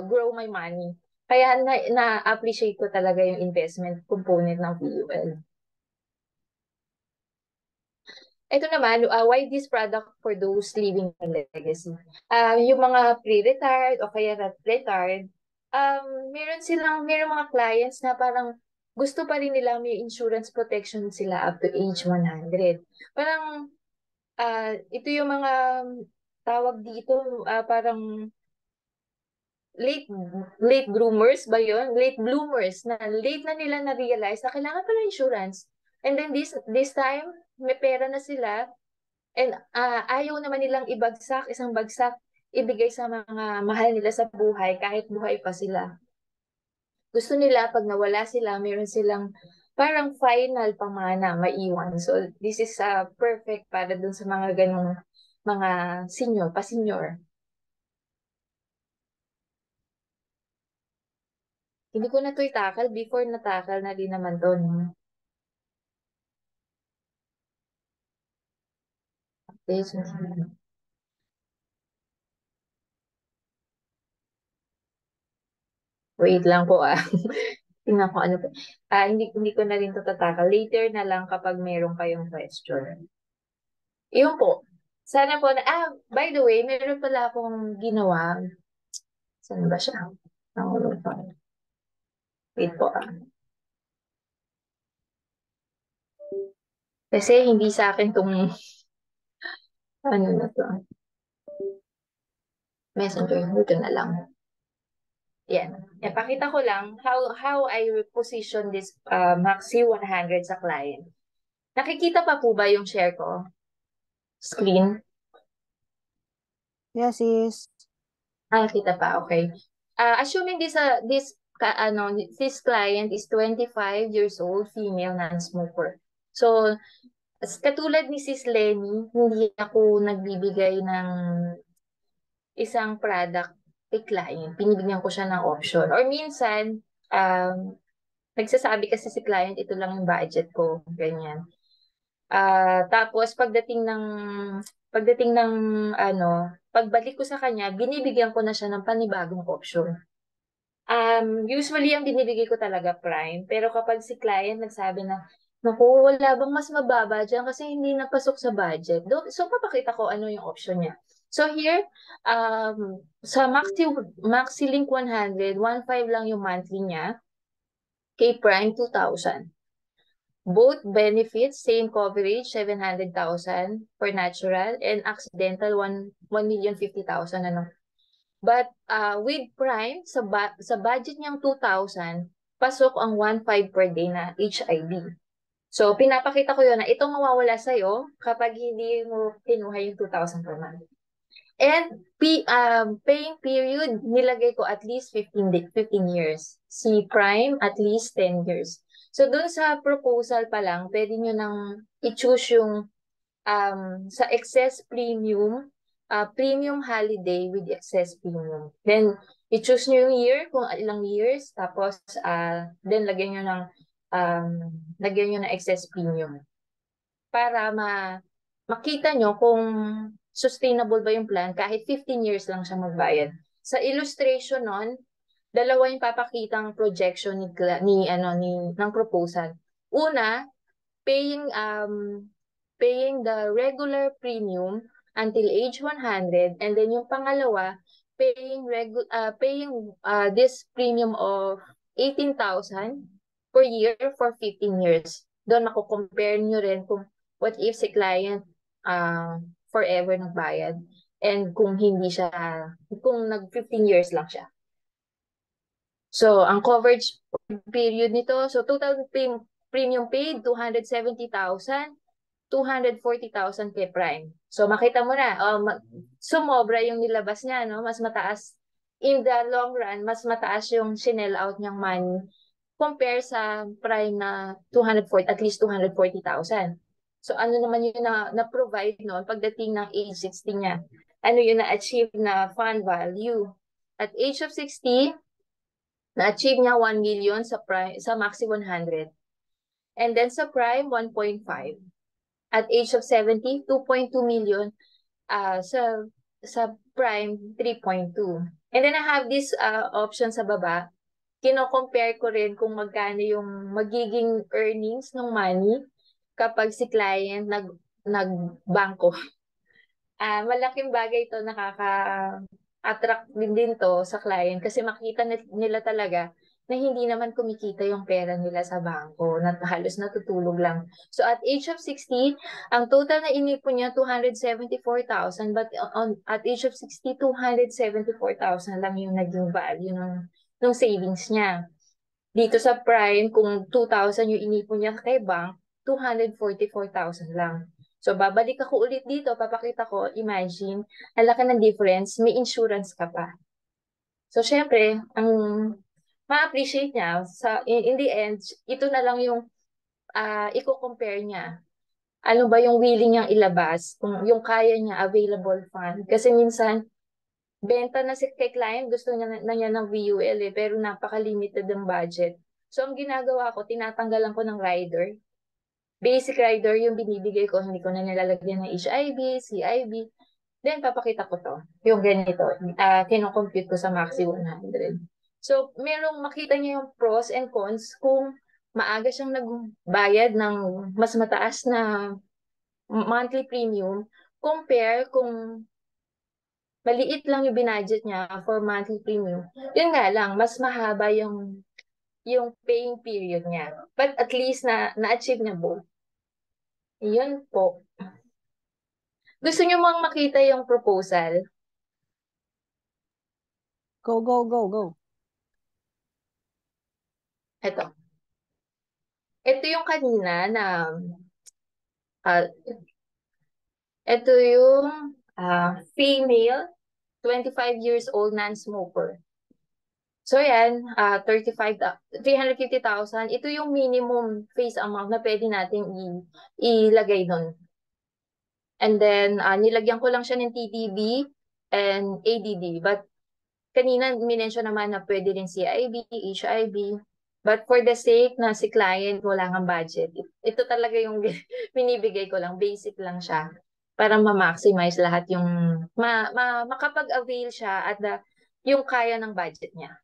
grow my money. Kaya na-appreciate ko talaga yung investment component ng VUL. Ito naman, why this product for those living in legacy? Yung mga pre-retired o kaya retired, merong mga clients na parang gusto pa rin nila may insurance protection sila up to age 100. Parang, ito yung mga tawag dito, parang late groomers ba yun? Late bloomers na late na nila na-realize na kailangan pala insurance. And then this time, may pera na sila, and ayaw naman nilang isang bagsak, ibigay sa mga mahal nila sa buhay kahit buhay pa sila. Gusto nila pag nawala sila, meron silang parang final pamana maiwan. So this is perfect para dun sa mga ganong mga pa-senior. Hindi ko na ito itakal, before natakal na din naman to. No? Okay, so, wait lang po tingnan ko ano po. Hindi ko na rin ito tatakal. Later na lang kapag meron kayong question. Iyon po. Sana po by the way, meron pala akong ginawa. Saan ba siya? Wait po Kasi hindi sa akin tong ano na to. Messenger, dito na lang. Yan. Pakita ko lang how I position this Maxi 100 sa client. Nakikita pa po ba yung share ko? Screen?
Yes, sis.
Nakikita pa, okay. Assuming this client is 25 years old, female, non-smoker. So, katulad ni Sis Lenny, hindi ako nagbibigay ng isang product kay client. Pinibigyan ko siya ng option. Or minsan, nagsasabi kasi si client, ito lang yung budget ko. Ganyan. Tapos, pagdating ng pagbalik ko sa kanya, binibigyan ko na siya ng panibagong option. Usually, ang binibigay ko talaga prime. Pero kapag si client nagsabi na, naku, wala bang mas mababa dyan kasi hindi napasok sa budget. So, papakita ko ano yung option niya. So, here, sa MaxiLink 100, 1.5 lang yung monthly niya. Kay Prime, 2,000. Both benefits, same coverage, 700,000 for natural, and accidental, 1,050,000. But with Prime, sa budget niyang 2,000, pasok ang 1.5 per day na HIB. So, pinapakita ko yun na itong mawawala sa'yo kapag hindi mo kinuha yung 2,000 per month. And paying period, nilagay ko at least 15 years. Si Prime, at least 10 years. So, dun sa proposal pa lang, pwede nyo nang i-choose yung sa excess premium, premium holiday with excess premium. Then, i-choose nyo yung year, kung ilang years, tapos, then lagyan nyo ng excess premium. Para makita nyo kung sustainable ba yung plan kahit 15 years lang siya magbayad. Sa illustration nun, dalawa yung papakitang projection ng proposal. Una, paying the regular premium until age 100, and then yung pangalawa, paying this premium of 18,000 per year for 15 years. Doon mako-compare nyo rin kung what if si client forever nagbayad and kung nag 15 years lang siya. So, ang coverage period nito, so total premium paid, 270,000, 240,000 kay Prime. So, makita mo na, sumobra yung nilabas niya, no? Mas mataas, in the long run, mas mataas yung sinell out niyang money compare sa Prime na 240, at least 240,000. So, ano naman yun na-provide noon pagdating ng age 60 niya? Ano yun na-achieve na fund value? At age of 60, na-achieve niya 1 million sa Maxi 100. And then sa Prime, 1.5. At age of 70, 2.2 million. Sa Prime, 3.2. And then I have this option sa baba. Kino-compare ko rin kung magkano yung magiging earnings ng money kapag si client nagbangko. Malaking bagay ito, nakaka-attract din to sa client kasi makita nila talaga na hindi naman kumikita yung pera nila sa bangko, na halos natutulog lang. So at age of 60, ang total na inipon niya 274,000, but at age of 60, 274,000 lang yung naging value ng savings niya. Dito sa Prime, kung 2,000 yung inipon niya kay bank, 244,000 lang. So, babalik ako ulit dito, papakita ko, imagine, ang laki ng difference, may insurance ka pa. So, syempre, ang ma-appreciate niya, in the end, ito na lang yung i-compare niya. Ano ba yung willing niyang ilabas, yung kaya niya, available fund. Kasi minsan, benta na kay client, gusto niya ng VUL pero napaka-limited ang budget. So, ang ginagawa ko, tinatanggalan ko ng rider. Basic rider yung binibigay ko, hindi ko na nilalagyan ng HIB, CIB. Then, papakita ko to. Yung ganito. Kino-compute ko sa Maxi 100. So, makita niya yung pros and cons kung maaga siyang nagbayad ng mas mataas na monthly premium compare kung maliit lang yung binudget niya for monthly premium. Yun nga lang, mas mahaba yung paying period niya. But at least na-achieve niya both. Yun po. Gusto niyo mang makita yung proposal?
Go, go, go, go.
Ito. Ito yung kanina na ito yung female 25 years old non-smoker. So yan, 350,000. Ito yung minimum face amount na pwede natin ilagay doon. And then, nilagyan ko lang siya ng TTB and ADD. But, kanina, minensyon naman na pwede rin CIB, HIB. But for the sake na si client, wala kang budget. Ito talaga yung binibigay ko lang. Basic lang siya. Para ma-maximize lahat yung, makapag-avail siya at yung kaya ng budget niya.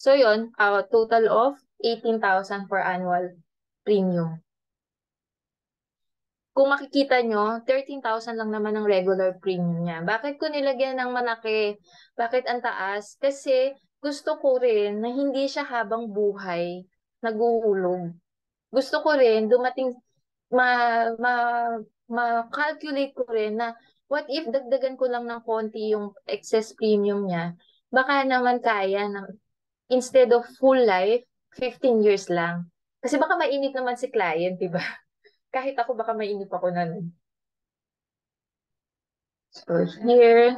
So, yun, total of 18,000 for annual premium. Kung makikita nyo, 13,000 lang naman ang regular premium niya. Bakit ko nilagyan ng malaki? Bakit ang taas? Kasi gusto ko rin na hindi siya habang buhay naguhulog. Gusto ko rin dumating, ma-calculate ko rin na what if dagdagan ko lang ng konti yung excess premium niya, baka naman kaya instead of full life, 15 years lang. Kasi baka mainit naman si client, diba? Kahit ako baka mainip ako na nun. So here,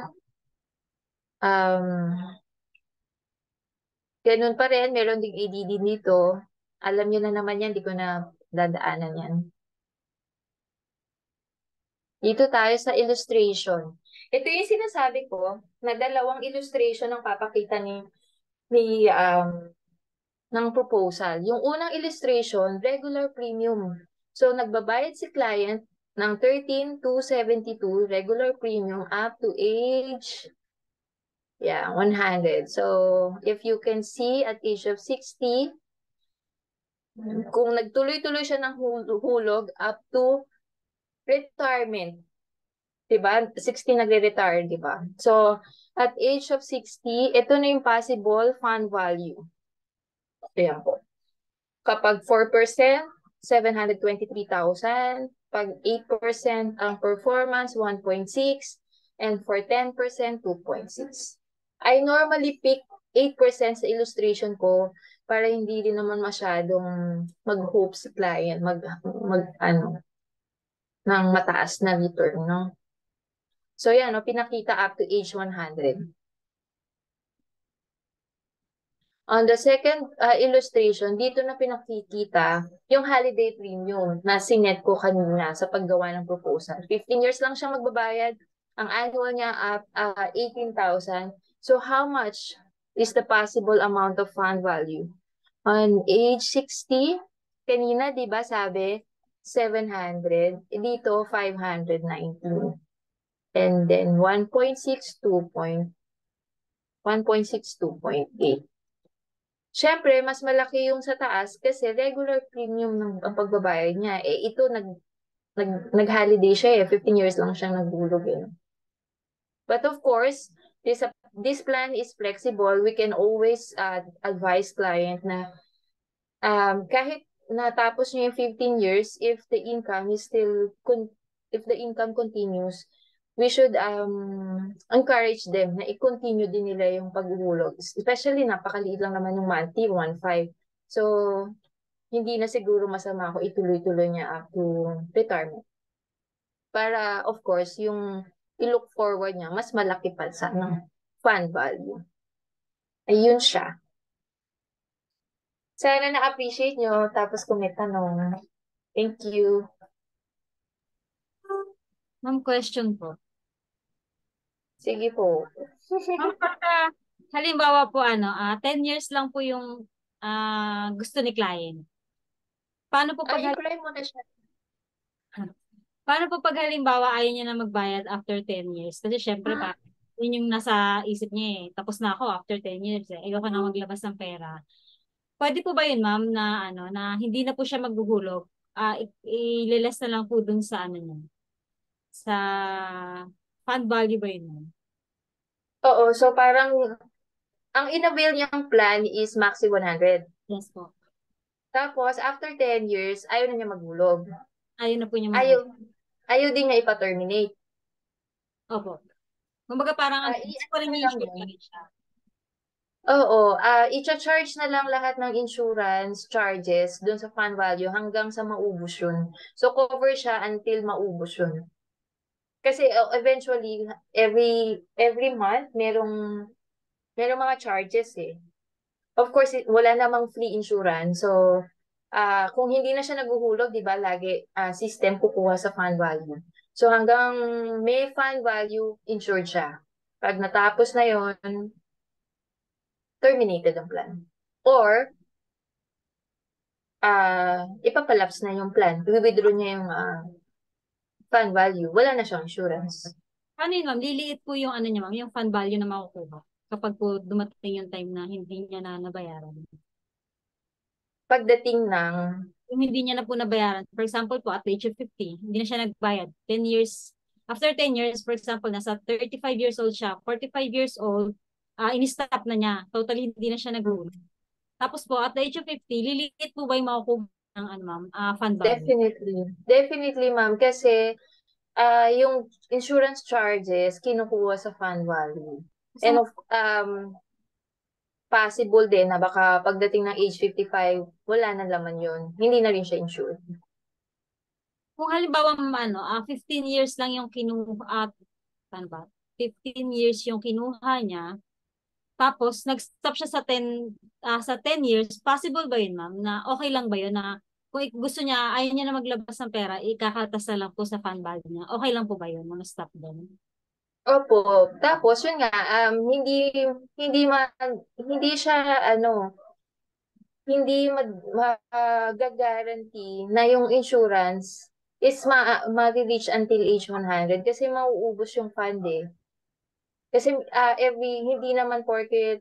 ganun pa rin, meron ding ADD dito. Alam nyo na naman yan, di ko na dadaanan yan. Dito tayo sa illustration. Ito yung sinasabi ko na dalawang illustration ang papakita ni ng proposal. Yung unang illustration, regular premium. So, nagbabayad si client ng 13 to 72 regular premium up to age 100. So, if you can see at age of 60, kung nagtuloy-tuloy siya ng hulog up to retirement, diba? 60 nagre-retire, diba? So, at age of 60, ito na yung possible fund value. Ayan po. Kapag 4%, 723,000. Pag 8% ang performance, 1.6. And for 10%, 2.6. I normally pick 8% sa illustration ko para hindi din naman masyadong mag-hope si client, ng mataas na return, no? So, yan, no, pinakita up to age 100. On the second illustration, dito na pinakikita yung holiday premium na sinet ko kanina sa paggawa ng proposal. 15 years lang siya magbabayad. Ang annual niya 18,000. So how much is the possible amount of fund value? On age 60, kanina 'di ba sabi 700, dito 519. And then 1.62.8. Siyempre, mas malaki yung sa taas kasi regular premium ang pagbabayad niya. Ito, nag-holiday siya 15 years lang siyang naghulog eh. But of course, this plan is flexible. We can always advise client na kahit natapos niya yung 15 years, if the income continues, we should encourage them na i-continue din nila yung paghuhulog. Especially, napakaliit lang naman yung monthly, 1.5. So, hindi na siguro masama kung ituloy-tuloy niya up to retirement. Para, of course, yung i-look forward niya, mas malaki pa sa fund value. Ayun siya. Sana na-appreciate nyo, tapos kung may tanong. Thank you.
Ma'am, question po.
Sige po.
Ma'am, halimbawa po 10 years lang po yung gusto ni client. Paano po pag
I-try mo na siya.
Paano po pag halimbawa ayaw niya na magbayad after 10 years? Kasi syempre yun yung nasa isip niya eh. Tapos na ako after 10 years eh. Ayoko na maglabas ng pera. Pwede po ba yun, ma'am, na hindi na po siya maghuhulog? I-less na lang po dun sa niya? Sa fund value ba yun, ma'am?
Oo, so parang ang in-avail niyang plan is maxi 100.
Yes po.
Tapos, after 10 years, ayaw na niya maghulog.
Ayaw na po niya maghulog.
Ayaw din niya ipa-terminate.
Opo. Kumbaga parang
i-ano
niya
lang
i-insure siya.
Oo, i-charge na lang lahat ng insurance charges dun sa fund value hanggang sa maubos yun. So, cover siya until maubos yun. Kasi eventually, every month, merong mga charges eh. Of course, wala namang free insurance. So, kung hindi na siya naghuhulog, di ba, lagi system kukuha sa fund value. So, hanggang may fund value, insured siya. Pag natapos na yon, terminated ang plan. Or, ipapalapse na yung plan. I-withdraw niya yung fund value. Wala na siyang insurance.
Ano yun, ma'am? Liliit po yung niya, ma'am, yung fund value na makukuha kapag po dumating yung time na hindi niya na nabayaran.
Pagdating ng
kung hindi niya na po nabayaran, for example po, at the age of 50, hindi na siya nagbayad. 10 years, after 10 years, for example, nasa 35 years old siya, 45 years old, in-stop na niya. Totally hindi na siya nag-roll. Tapos po, at the age of 50, liliit po ba yung makukuha ng ma'am, fund value?
Definitely. Definitely, ma'am. Kasi yung insurance charges, kinukuha sa fund value.
So,
And possible din na baka pagdating ng age 55, wala na laman yun. Hindi na rin siya insured.
Kung halimbawa, 15 years lang yung kinuha, 15 years yung kinuha niya, tapos nag-stop siya sa 10 years, possible ba yun, ma'am? Na okay lang ba yun na kung gusto niya, ayaw niya na maglabas ng pera, ikakaltas na lang po sa fund value niya. Okay lang po ba yun? Stop doon.
Opo. Tapos yun nga, hindi siya hindi mag-guarantee na yung insurance is ma-reach until age 100 kasi mauubos yung fund eh. Kasi hindi naman porket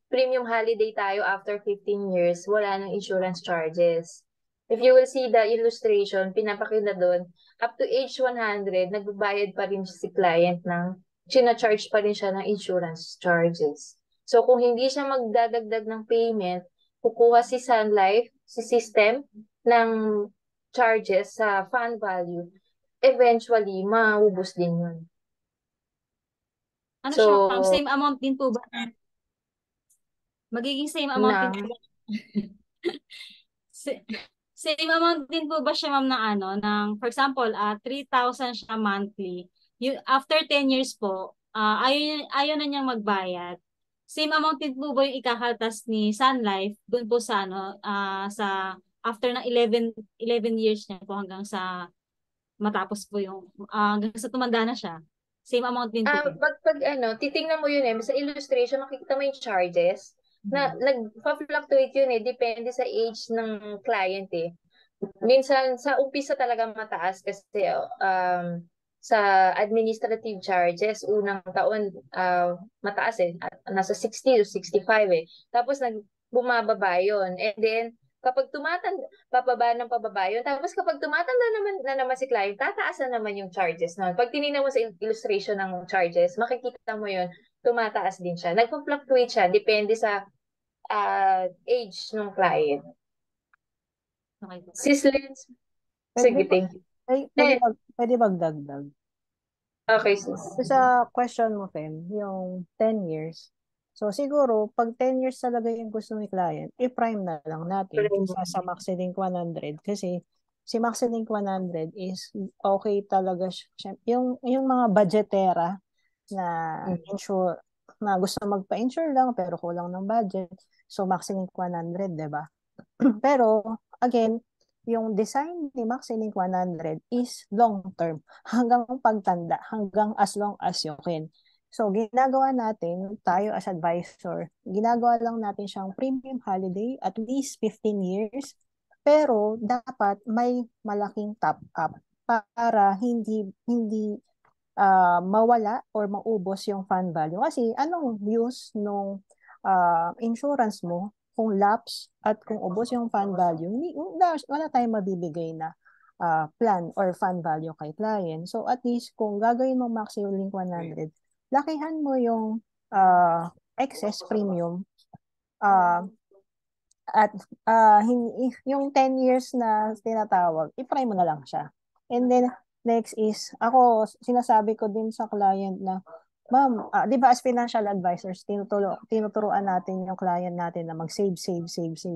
premium holiday tayo after 15 years, wala nang insurance charges. If you will see the illustration, pinapakita doon, up to age 100, nagbabayad pa rin si client charge pa rin siya ng insurance charges. So kung hindi siya magdadagdag ng payment, kukuha si Sun Life, si system, ng charges sa fund value, eventually, maubos din yun.
Ano
So,
siya, ma'am? Same amount din po ba? Magiging same amount din po ba? Same amount din po ba siya, ma'am, ng, for example, 3,000 siya monthly. After 10 years po, ayaw na niyang magbayad. Same amount din po ba yung ikakaltas ni Sun Life doon po sa, sa after ng 11 years niya po hanggang sa matapos po yung, hanggang sa tumanda na siya. Same amount din po.
Pag titingnan mo yun sa illustration, makikita mo yung charges na nag-fluctuate yun depende sa age ng client Minsan, sa umpisa talaga mataas kasi sa administrative charges, unang taon mataas nasa 60 to 65 Tapos bumababa yun. And then, kapag pababa ng pababa yun. Tapos kapag tumatanda naman si client, tataas na naman yung charges. Pag tinignan mo sa illustration ng charges, makikita mo yun, tumataas din siya. Nagpa-fluctuate siya, depende sa age ng client.
Okay.
Sis Lens, sige, thank you.
Pwede magdagdag.
Okay, sis.
Sa question mo, Fem, yung 10 years, so siguro, pag 10 years talaga yung gusto ni client, i-prime na lang natin kaysa sa MaxiLink 100 kasi si MaxiLink 100 is okay talaga siya. Yung mga budgetera na insure, na gusto magpa-insure lang pero kulang ng budget, so MaxiLink 100, diba? Pero, again, yung design ni MaxiLink 100 is long-term, hanggang pagtanda, hanggang as long as you can. So, ginagawa natin, tayo as advisor, ginagawa lang natin siyang premium holiday at least 15 years, pero dapat may malaking top-up para hindi mawala or maubos yung fund value. Kasi anong use nung insurance mo kung lapse at kung ubos yung fund value, wala tayong mabibigay na plan or fund value kay client. So at least kung gagawin mo MaxiLink 100, lakihan mo yung excess premium at yung 10 years na tinatawag, i-prime mo na lang siya. And then next is, ako sinasabi ko din sa client na, ma'am, di ba as financial advisors, tinuturuan natin yung client natin na mag-save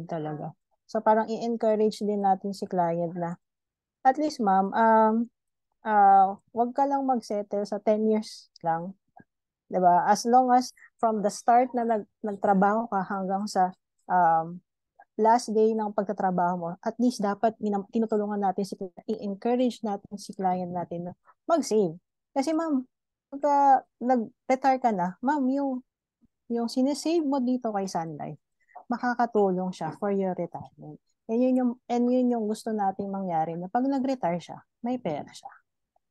talaga. So parang i-encourage din natin si client na, at least ma'am, wag ka lang mag-settle sa 10 years lang. Diba? As long as from the start na nagtrabaho ka hanggang sa last day ng pagtatrabaho mo, at least dapat tinutulungan natin i-encourage natin si client natin na mag-save. Kasi ma'am, pagka nag-retire ka na, ma'am, yung sinesave mo dito kay Sun Life, makakatulong siya for your retirement. And yun yung gusto nating mangyari na pag nag-retire siya, may pera siya.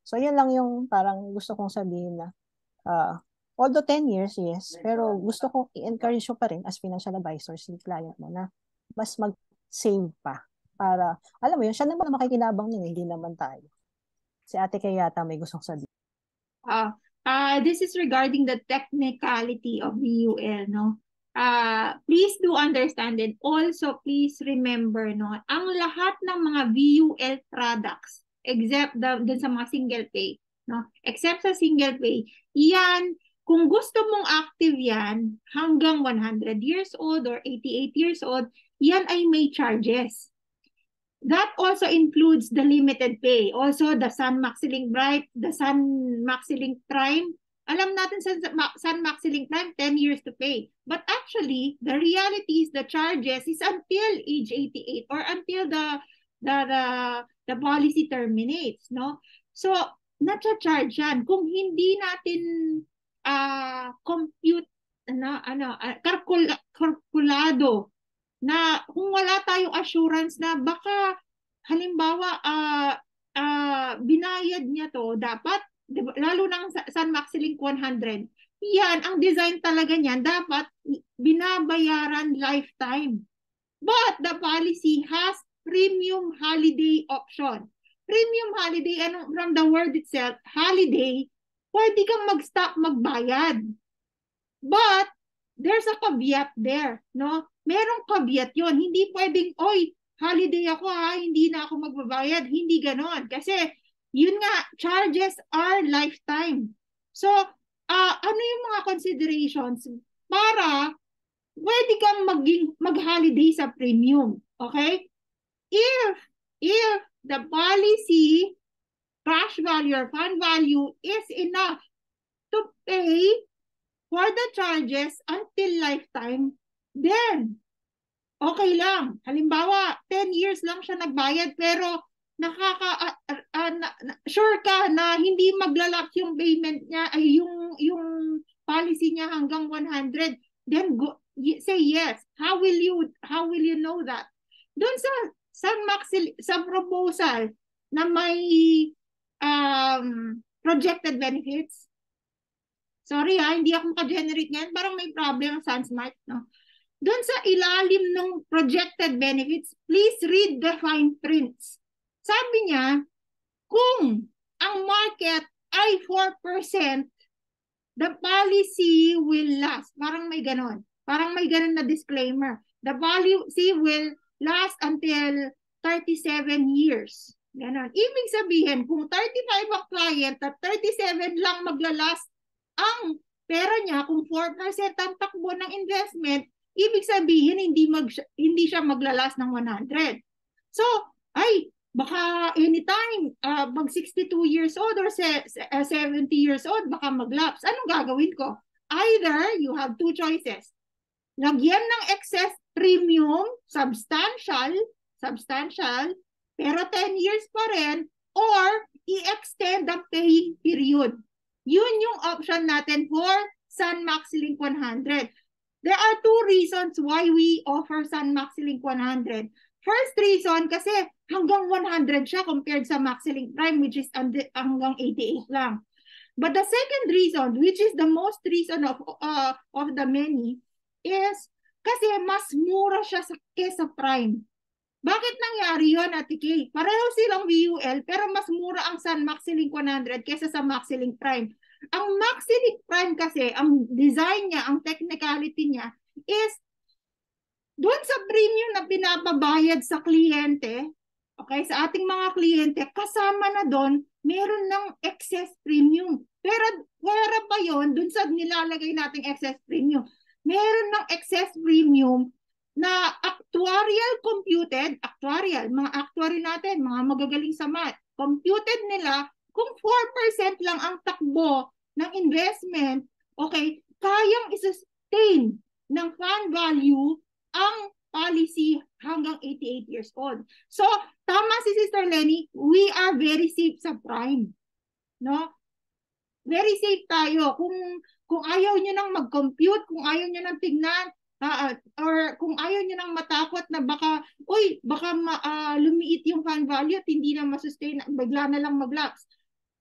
So, yun lang yung parang gusto kong sabihin na although 10 years, yes, pero gusto kong i-encourage mo pa rin as financial advisor si client mo na mas mag-save pa. Para, alam mo yun, siya naman makikinabang nun, hindi naman tayo. Si ate kaya yata may gustong sabihin.
This is regarding the technicality of VUL, no? Please do understand and also please remember, no, ang lahat ng mga VUL products, except dun sa mga single pay, no? Except sa single pay, yan, kung gusto mong active yan, hanggang 100 years old or 88 years old, yan ay may charges. That also includes the limited pay. Also, the Sun MaxiLink Bright, the Sun MaxiLink Prime, alam natin sa Sun Maxilink Prime, 10 years to pay. But actually, the reality is the charges is until age 88 or until the policy terminates, no? So, na-charge yan. Kung hindi natin compute kalkulado na kung wala tayong assurance na baka halimbawa binayad niya to dapat, diba, lalo ng Sun Maxilink 100, yan ang design talaga niyan, dapat binabayaran lifetime. But the policy has premium holiday option. Premium holiday, from the word itself, holiday, pwede kang mag-stop magbayad. But there's a caveat there, no? Merong caveat yon. Hindi pwedeng, oy, holiday ako ha, hindi na ako magbabayad. Hindi ganon. Kasi, yun nga, charges are lifetime. So, ano yung mga considerations para pwede kang mag-holiday sa premium? Okay? If the policy cash value or fund value is enough to pay for the charges until lifetime, then okay lang. Halimbawa, 10 years lang siya nagbayad pero sure ka na hindi maglalapse yung payment niya ay yung policy niya hanggang 100, then say yes. How will you know that? Doon sa proposal na may projected benefits. Sorry hindi ako maka-generate ngayon. Parang may problem ang SunSmart, no? Doon sa ilalim ng projected benefits, please read the fine prints. Sabi niya, kung ang market ay 4%, the policy will last. Parang may ganon. Parang may ganon na disclaimer. The policy will last until 37 years. Ganon. Ibig sabihin, kung 35 ang client at 37 lang maglalast ang pera niya, kung 4% ang takbo ng investment, ibig sabihin hindi siya maglalas ng 100. So, baka anytime, mag 62 years old or 70 years old, baka maglapse. Anong gagawin ko? Either you have two choices. Lagyan ng excess premium, substantial, pero 10 years pa rin, or i-extend ang paying period. Yun yung option natin for Sun Maxilink 100. There are two reasons why we offer Sun Maxilink 100. First reason, kasi hanggang 100 siya compared sa Maxilink Prime, which is hanggang 88 lang. But the second reason, which is the most reason of the many, is kasi mas mura siya kesa Prime. Bakit nangyari yun, Ate Kay? Pareho silang VUL, pero mas mura ang Sun Maxilink 100 kesa sa Maxilink Prime. Ang Maxilink Prime kasi, ang design niya, ang technicality niya, is doon sa premium na pinapabayad sa kliyente, okay, sa ating mga kliyente, kasama na doon, meron ng excess premium. Pero wala pa yun, doon sa nilalagay nating excess premium. Meron ng excess premium na actuarial computed, mga actuary natin, mga magagaling sa math, computed nila kung 4% lang ang takbo ng investment, okay, kayang i-sustain ng fund value ang policy hanggang 88 years old. So, tama si Sister Lenny, we are very safe sa Prime. No? Very safe tayo. Kung ayaw nyo nang mag-compute, kung ayaw nyo nang tignan, or kung ayaw nyo nang matakot na baka lumiit yung fund value at hindi na masustain, bigla na lang mag-lapse.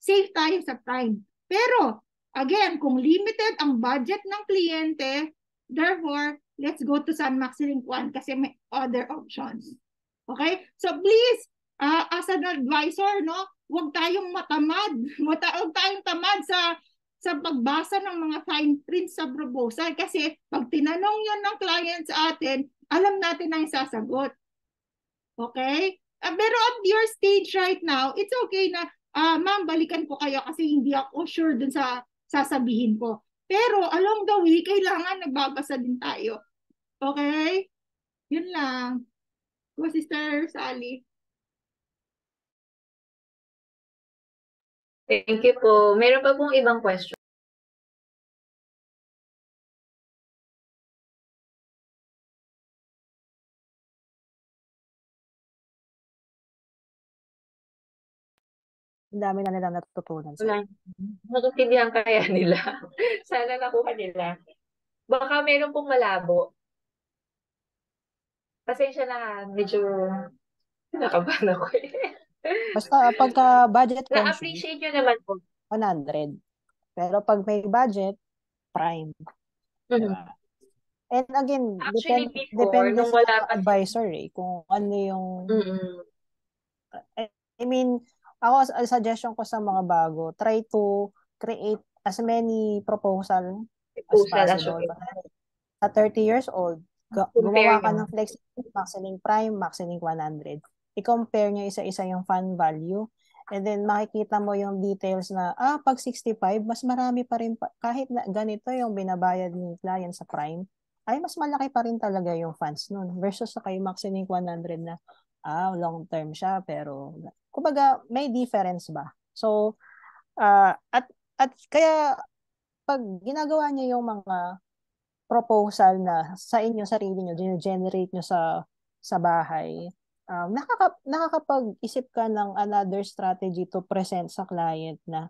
Safe tayo sa Prime. Pero, again, kung limited ang budget ng kliyente, therefore, let's go to Sun Maxilink 1 kasi may other options. Okay? So, please, as an advisor, no, huwag tayong matamad. Huwag tayong tamad sa pagbasa ng mga fine print sa proposal kasi pag tinanong yan ng client sa atin, alam natin ang sasagot. Okay? Pero at your stage right now, it's okay na, ma'am, balikan ko kayo kasi hindi ako sure dun sa sasabihin ko. Pero along the way, kailangan nagbabasa din tayo. Okay? Yun lang. Go, Sister Sally.
Thank you po. Meron pa pong ibang question?
Ang dami na nila natutunan
Wala.
sa'yo.
Naintindihan kaya nila. Sana nakuha nila. Baka meron pong malabo. Pasensya na, medyo nakabahan ako eh.
Basta pagka budget conscious,
Na-appreciate nyo naman po.
100. Pero pag may budget, prime. Diba? And again,
Actually, before,
depende
nung
sa
wala pa
advisor kung ano yung
Mm-mm.
I mean, ako suggestion ko sa mga bago, try to create as many proposal as
Proposal as
possible. Sa 30 years old,
compare
gumawa ka
nyo.
ng flexible, maxining prime, maxining 100. I-compare nyo isa-isa yung fund value. And then makikita mo yung details na, pag 65, mas marami pa rin, kahit na ganito yung binabayad ni client sa prime, ay mas malaki pa rin talaga yung funds nun. Versus sa kay maxining 100 na, long term siya, pero, kumbaga, may difference ba? So, at kaya, pag ginagawa niyo yung mga proposal na sa inyo sarili niyo, generate niyo sa bahay, nakakapag-isip ka ng another strategy to present sa client na,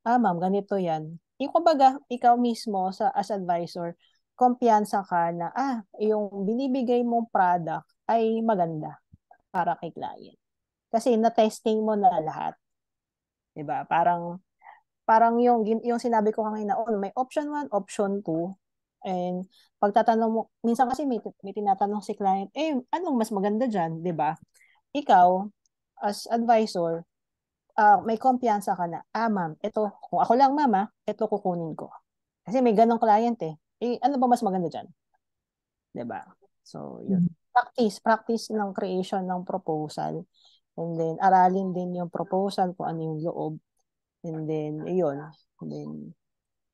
ma'am, ganito yan. Yung kumbaga, ikaw mismo as advisor, kumpiyansa ka na, yung binibigay mong product ay maganda para kay client. Kasi na-testing mo na lahat. 'Di ba? Parang yung sinabi ko kanina, may option 1, option 2. And pagtatanong mo, minsan kasi may tinatanong si client, anong mas maganda dyan, di ba? Ikaw, as advisor, may kumpiyansa ka na, ma'am, ito, kung ako lang mama, ito kukunin ko. Kasi may ganong client ano ba mas maganda dyan? Di ba? So, yun. Practice ng creation ng proposal. And then, aralin din yung proposal, kung ano yung loob. And then, yun.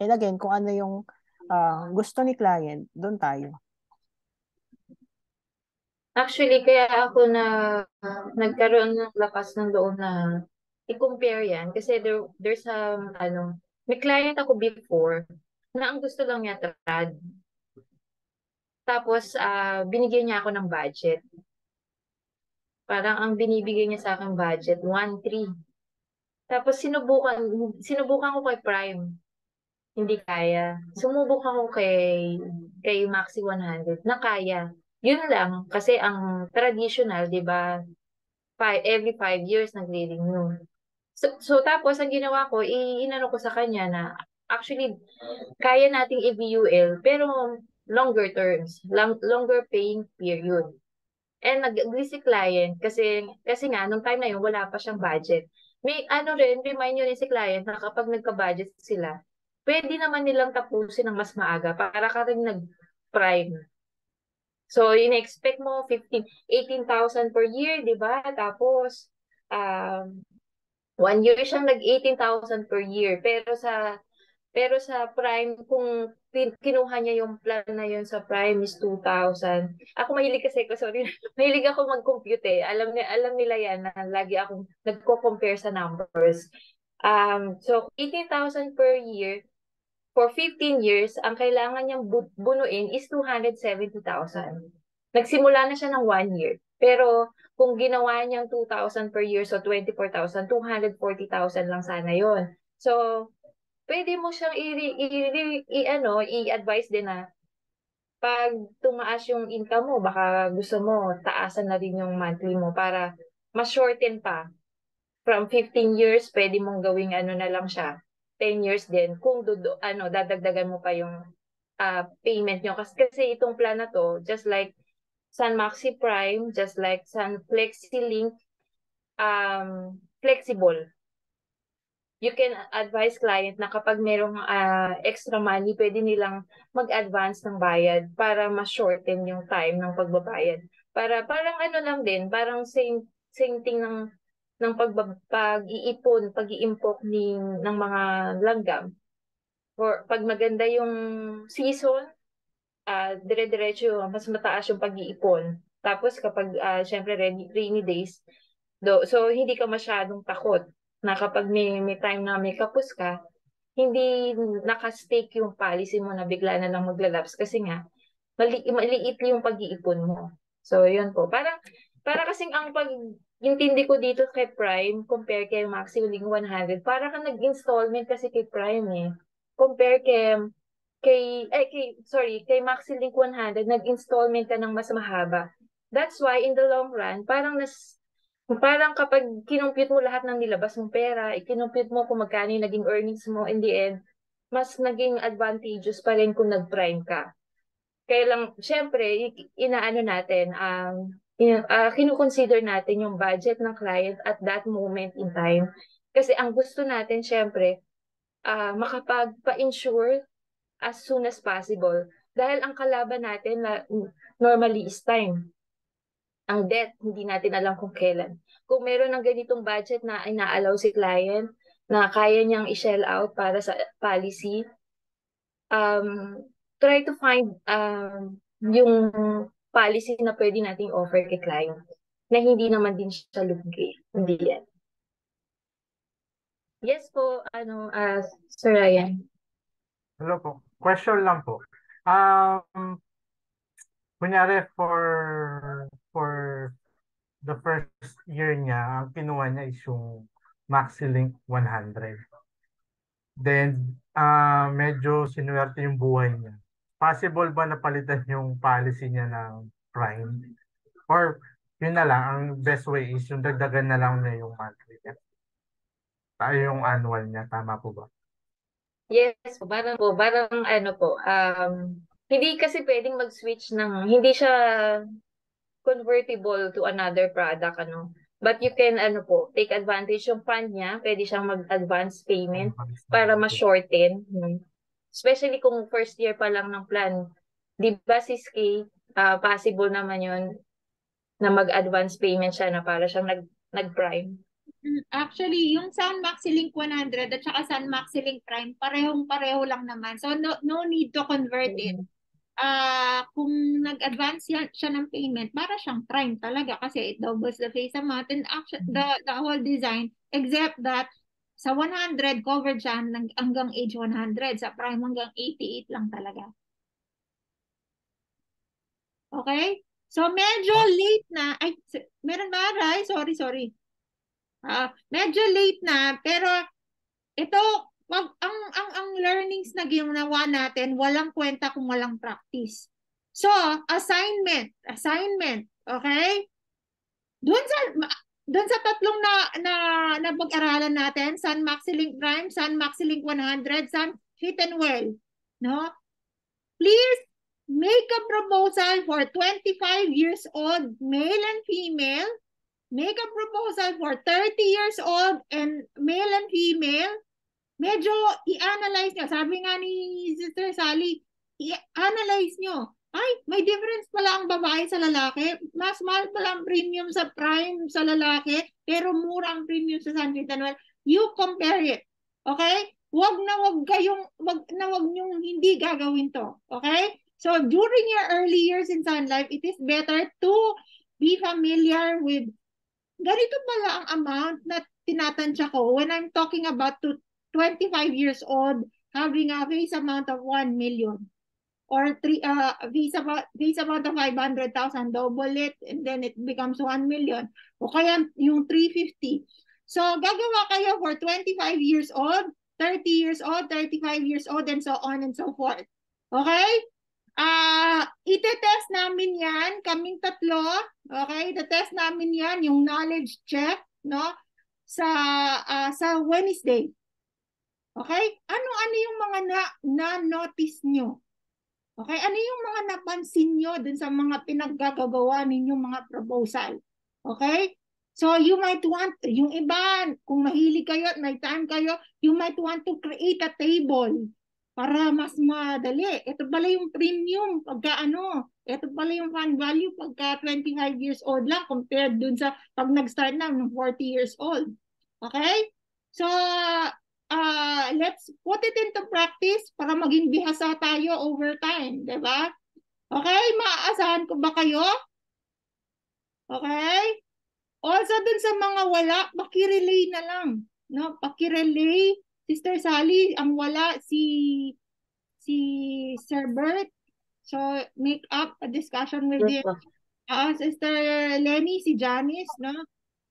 And again, kung ano yung gusto ni client, doon tayo.
Actually, kaya ako nagkaroon ng lakas ng loob na i-compare yan. Kasi there's may client ako before na ang gusto lang niya trad. Tapos, binigyan niya ako ng budget. Parang ang binibigay niya sa akin budget, 1.3. Tapos, sinubukan ko kay Prime. Hindi kaya. Sumubok ako kay Maxi 100 na kaya. Yun lang, kasi ang traditional, di ba, every 5 years nagre-renew. So tapos, ang ginawa ko, inano ko sa kanya na, actually, kaya nating i-VUL, pero longer terms, longer paying period. And nag-agree si client, kasi nga, nung time na yun, wala pa siyang budget. May remind nyo rin si client na kapag nagka-budget sila, pwede naman nilang tapusin ng mas maaga para ka rin nag-prime. So, in-expect mo 18,000 per year, di ba? Tapos, 1 year siyang nag-18,000 per year. Pero sa Prime, kung kinuha niya yung plan na yun sa Prime is 2,000. Ako mahilig sorry, mahilig ako mag-compute eh. Alam nila yan na lagi akong nagko-compare sa numbers. So, 18,000 per year, for 15 years, ang kailangan niyang bunuin is 270,000. Nagsimula na siya ng 1 year. Pero kung ginawa niyang 2,000 per year, so 24,000, 240,000 lang sana yon. So, pwede mo siyang i-advise din na pag tumaas yung income mo, baka gusto mo, taasan na rin yung monthly mo para ma-shorten pa. From 15 years, pwede mong gawing na lang siya. 10 years din. Kung dadagdagan mo pa yung payment nyo. Kasi itong plan na to, just like Sun Maxi Prime, just like Sun FlexiLink, flexible. You can advise client na kapag merong extra money, pwede nilang mag-advance ng bayad para ma-shorten yung time ng pagbabayad. Parang lang din, parang same thing ng pag-iipon, pag-iimpok ng mga langgam. For pag maganda yung season, dire-diretso mas mataas yung pag-iipon. Tapos kapag syempre rainy days, so hindi ka masyadong takot na kapag may time na may kapos ka, hindi nakastake yung policy mo na bigla na lang maglalapse kasi nga maliit yung pag-iipon mo. So yun po. Parang Para kasing yung tindi ko dito kay Prime, compare kay Maxi Link 100, para ka nag-installment kasi kay Prime eh. Compare kay Maxi Link 100, nag-installment ka ng mas mahaba. That's why in the long run, parang kapag kinumpute mo lahat ng nilabas mong pera, ikinumpute mo kung magkano yung naging earnings mo in the end, mas naging advantageous pa rin kung nag-prime ka. Kaya lang, syempre, inaano natin, kinukonsider natin yung budget ng client at that moment in time. Kasi ang gusto natin, syempre, makapagpa-insure as soon as possible. Dahil ang kalaban natin normally is time. Ang debt, hindi natin alam kung kailan. Kung meron ng ganitong budget na ina-allow si client na kaya niyang i-shell out para sa policy, try to find yung policy na pwede nating offer kay client na hindi naman din siya lugi. Hindi yan. Yes po, Sir Ryan.
Hello po. Question lang po. Kunyari for the first year niya, ang kinuha niya is yung MaxiLink 100. Then, medyo sinuwerte yung buhay niya. Possible ba na palitan yung policy niya ng Prime? Or, yun na lang, ang best way is yung dagdagan na lang niya yung monthly niya. Tayo yung annual niya. Tama po ba?
Yes po, parang hindi kasi pwedeng mag-switch hindi siya convertible to another product, But you can, take advantage yung fund niya, pwede siyang mag-advance payment para ma-shorten. Especially kung first year pa lang ng plan. Di ba, Sis Kay, possible naman yun na mag-advance payment siya na para siyang nag-prime.
Actually, yung Sun MaxiLink 100 at saka Sun MaxiLink Prime, parehong-pareho lang naman. So, no need to convert it. Kung nag-advance siya ng payment, para siyang Prime talaga kasi it doubles the face amount and actually, the whole design, except that sa 100, covered siya hanggang age 100. Sa Prime, hanggang 88 lang talaga. Okay? So, medyo late na. Ay, meron ba, Ray? Sorry. Medyo late na, pero ito, ang learnings na ginawa natin, walang kwenta kung walang practice. So, assignment, okay? Doon sa tatlong na pag-aralan natin, Sun MaxiLink Prime, Sun MaxiLink 100, Sun Fit and Well, no? Please make a proposal for 25 years old, male and female. Make a proposal for 30 years old and male and female. Medyo i-analyze nyo. Sabi nga ni Sister Sally, i-analyze nyo. Ay, may difference pala ang babae sa lalaki. Mas mahal pala ang premium sa Prime sa lalaki, pero mura ang premium sa Sun Fit and Well. You compare it. Okay? Wag nyong hindi gagawin to. Okay? So, during your early years in Sun Life, it is better to be familiar with ganito pala ang amount na tinatansya ko when I'm talking about 25 years old having a face amount of 1 million or face amount of 500,000, double it and then it becomes 1 million o kaya yung 350. So gagawa kayo for 25 years old, 30 years old, 35 years old and so on and so forth. Okay? Ite-test namin yan, kaming tatlo, okay? The-test namin yan, yung knowledge check, no? Sa Wednesday. Okay? Ano yung mga na-notice nyo? Okay? Ano yung mga napansin nyo dun sa mga pinaggagawa ninyong mga proposal? Okay? So, you might want, yung iba, kung mahilig kayo at may time kayo, you might want to create a table para mas madali. Ito pala yung premium ito pala yung fund value pagka 25 years old lang compared dun sa pag nag-start na ng 40 years old. Okay? So, let's put it into practice para maging bihasa tayo over time. Diba? Okay? Maaasahan ko ba kayo? Okay? Also, dun sa mga wala, pakirelay na lang. No? Pakirelay. Sister Sally, ang wala si Sir Bert. So, make up a discussion with him. Sister Lenny, si Janice, no?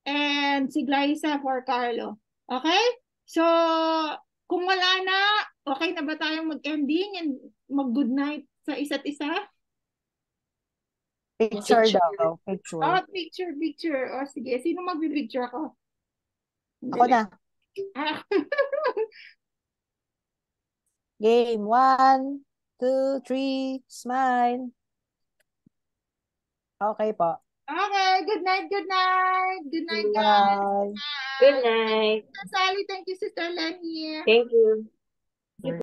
And si Glyza for Carlo. Okay? So, kung wala na, okay na ba tayong mag-ending and mag-good night sa isa't isa?
Picture
Picture.
daw, picture.
Picture. Sige. Sino mag-picture ako?
Ako na.
Ah,
Game. 1, 2, 3, smile. Okay po.
Okay. Good night. Good night. Good night, guys.
Bye.
Good night.
Sally, thank you, Sister Lenny.
Thank you.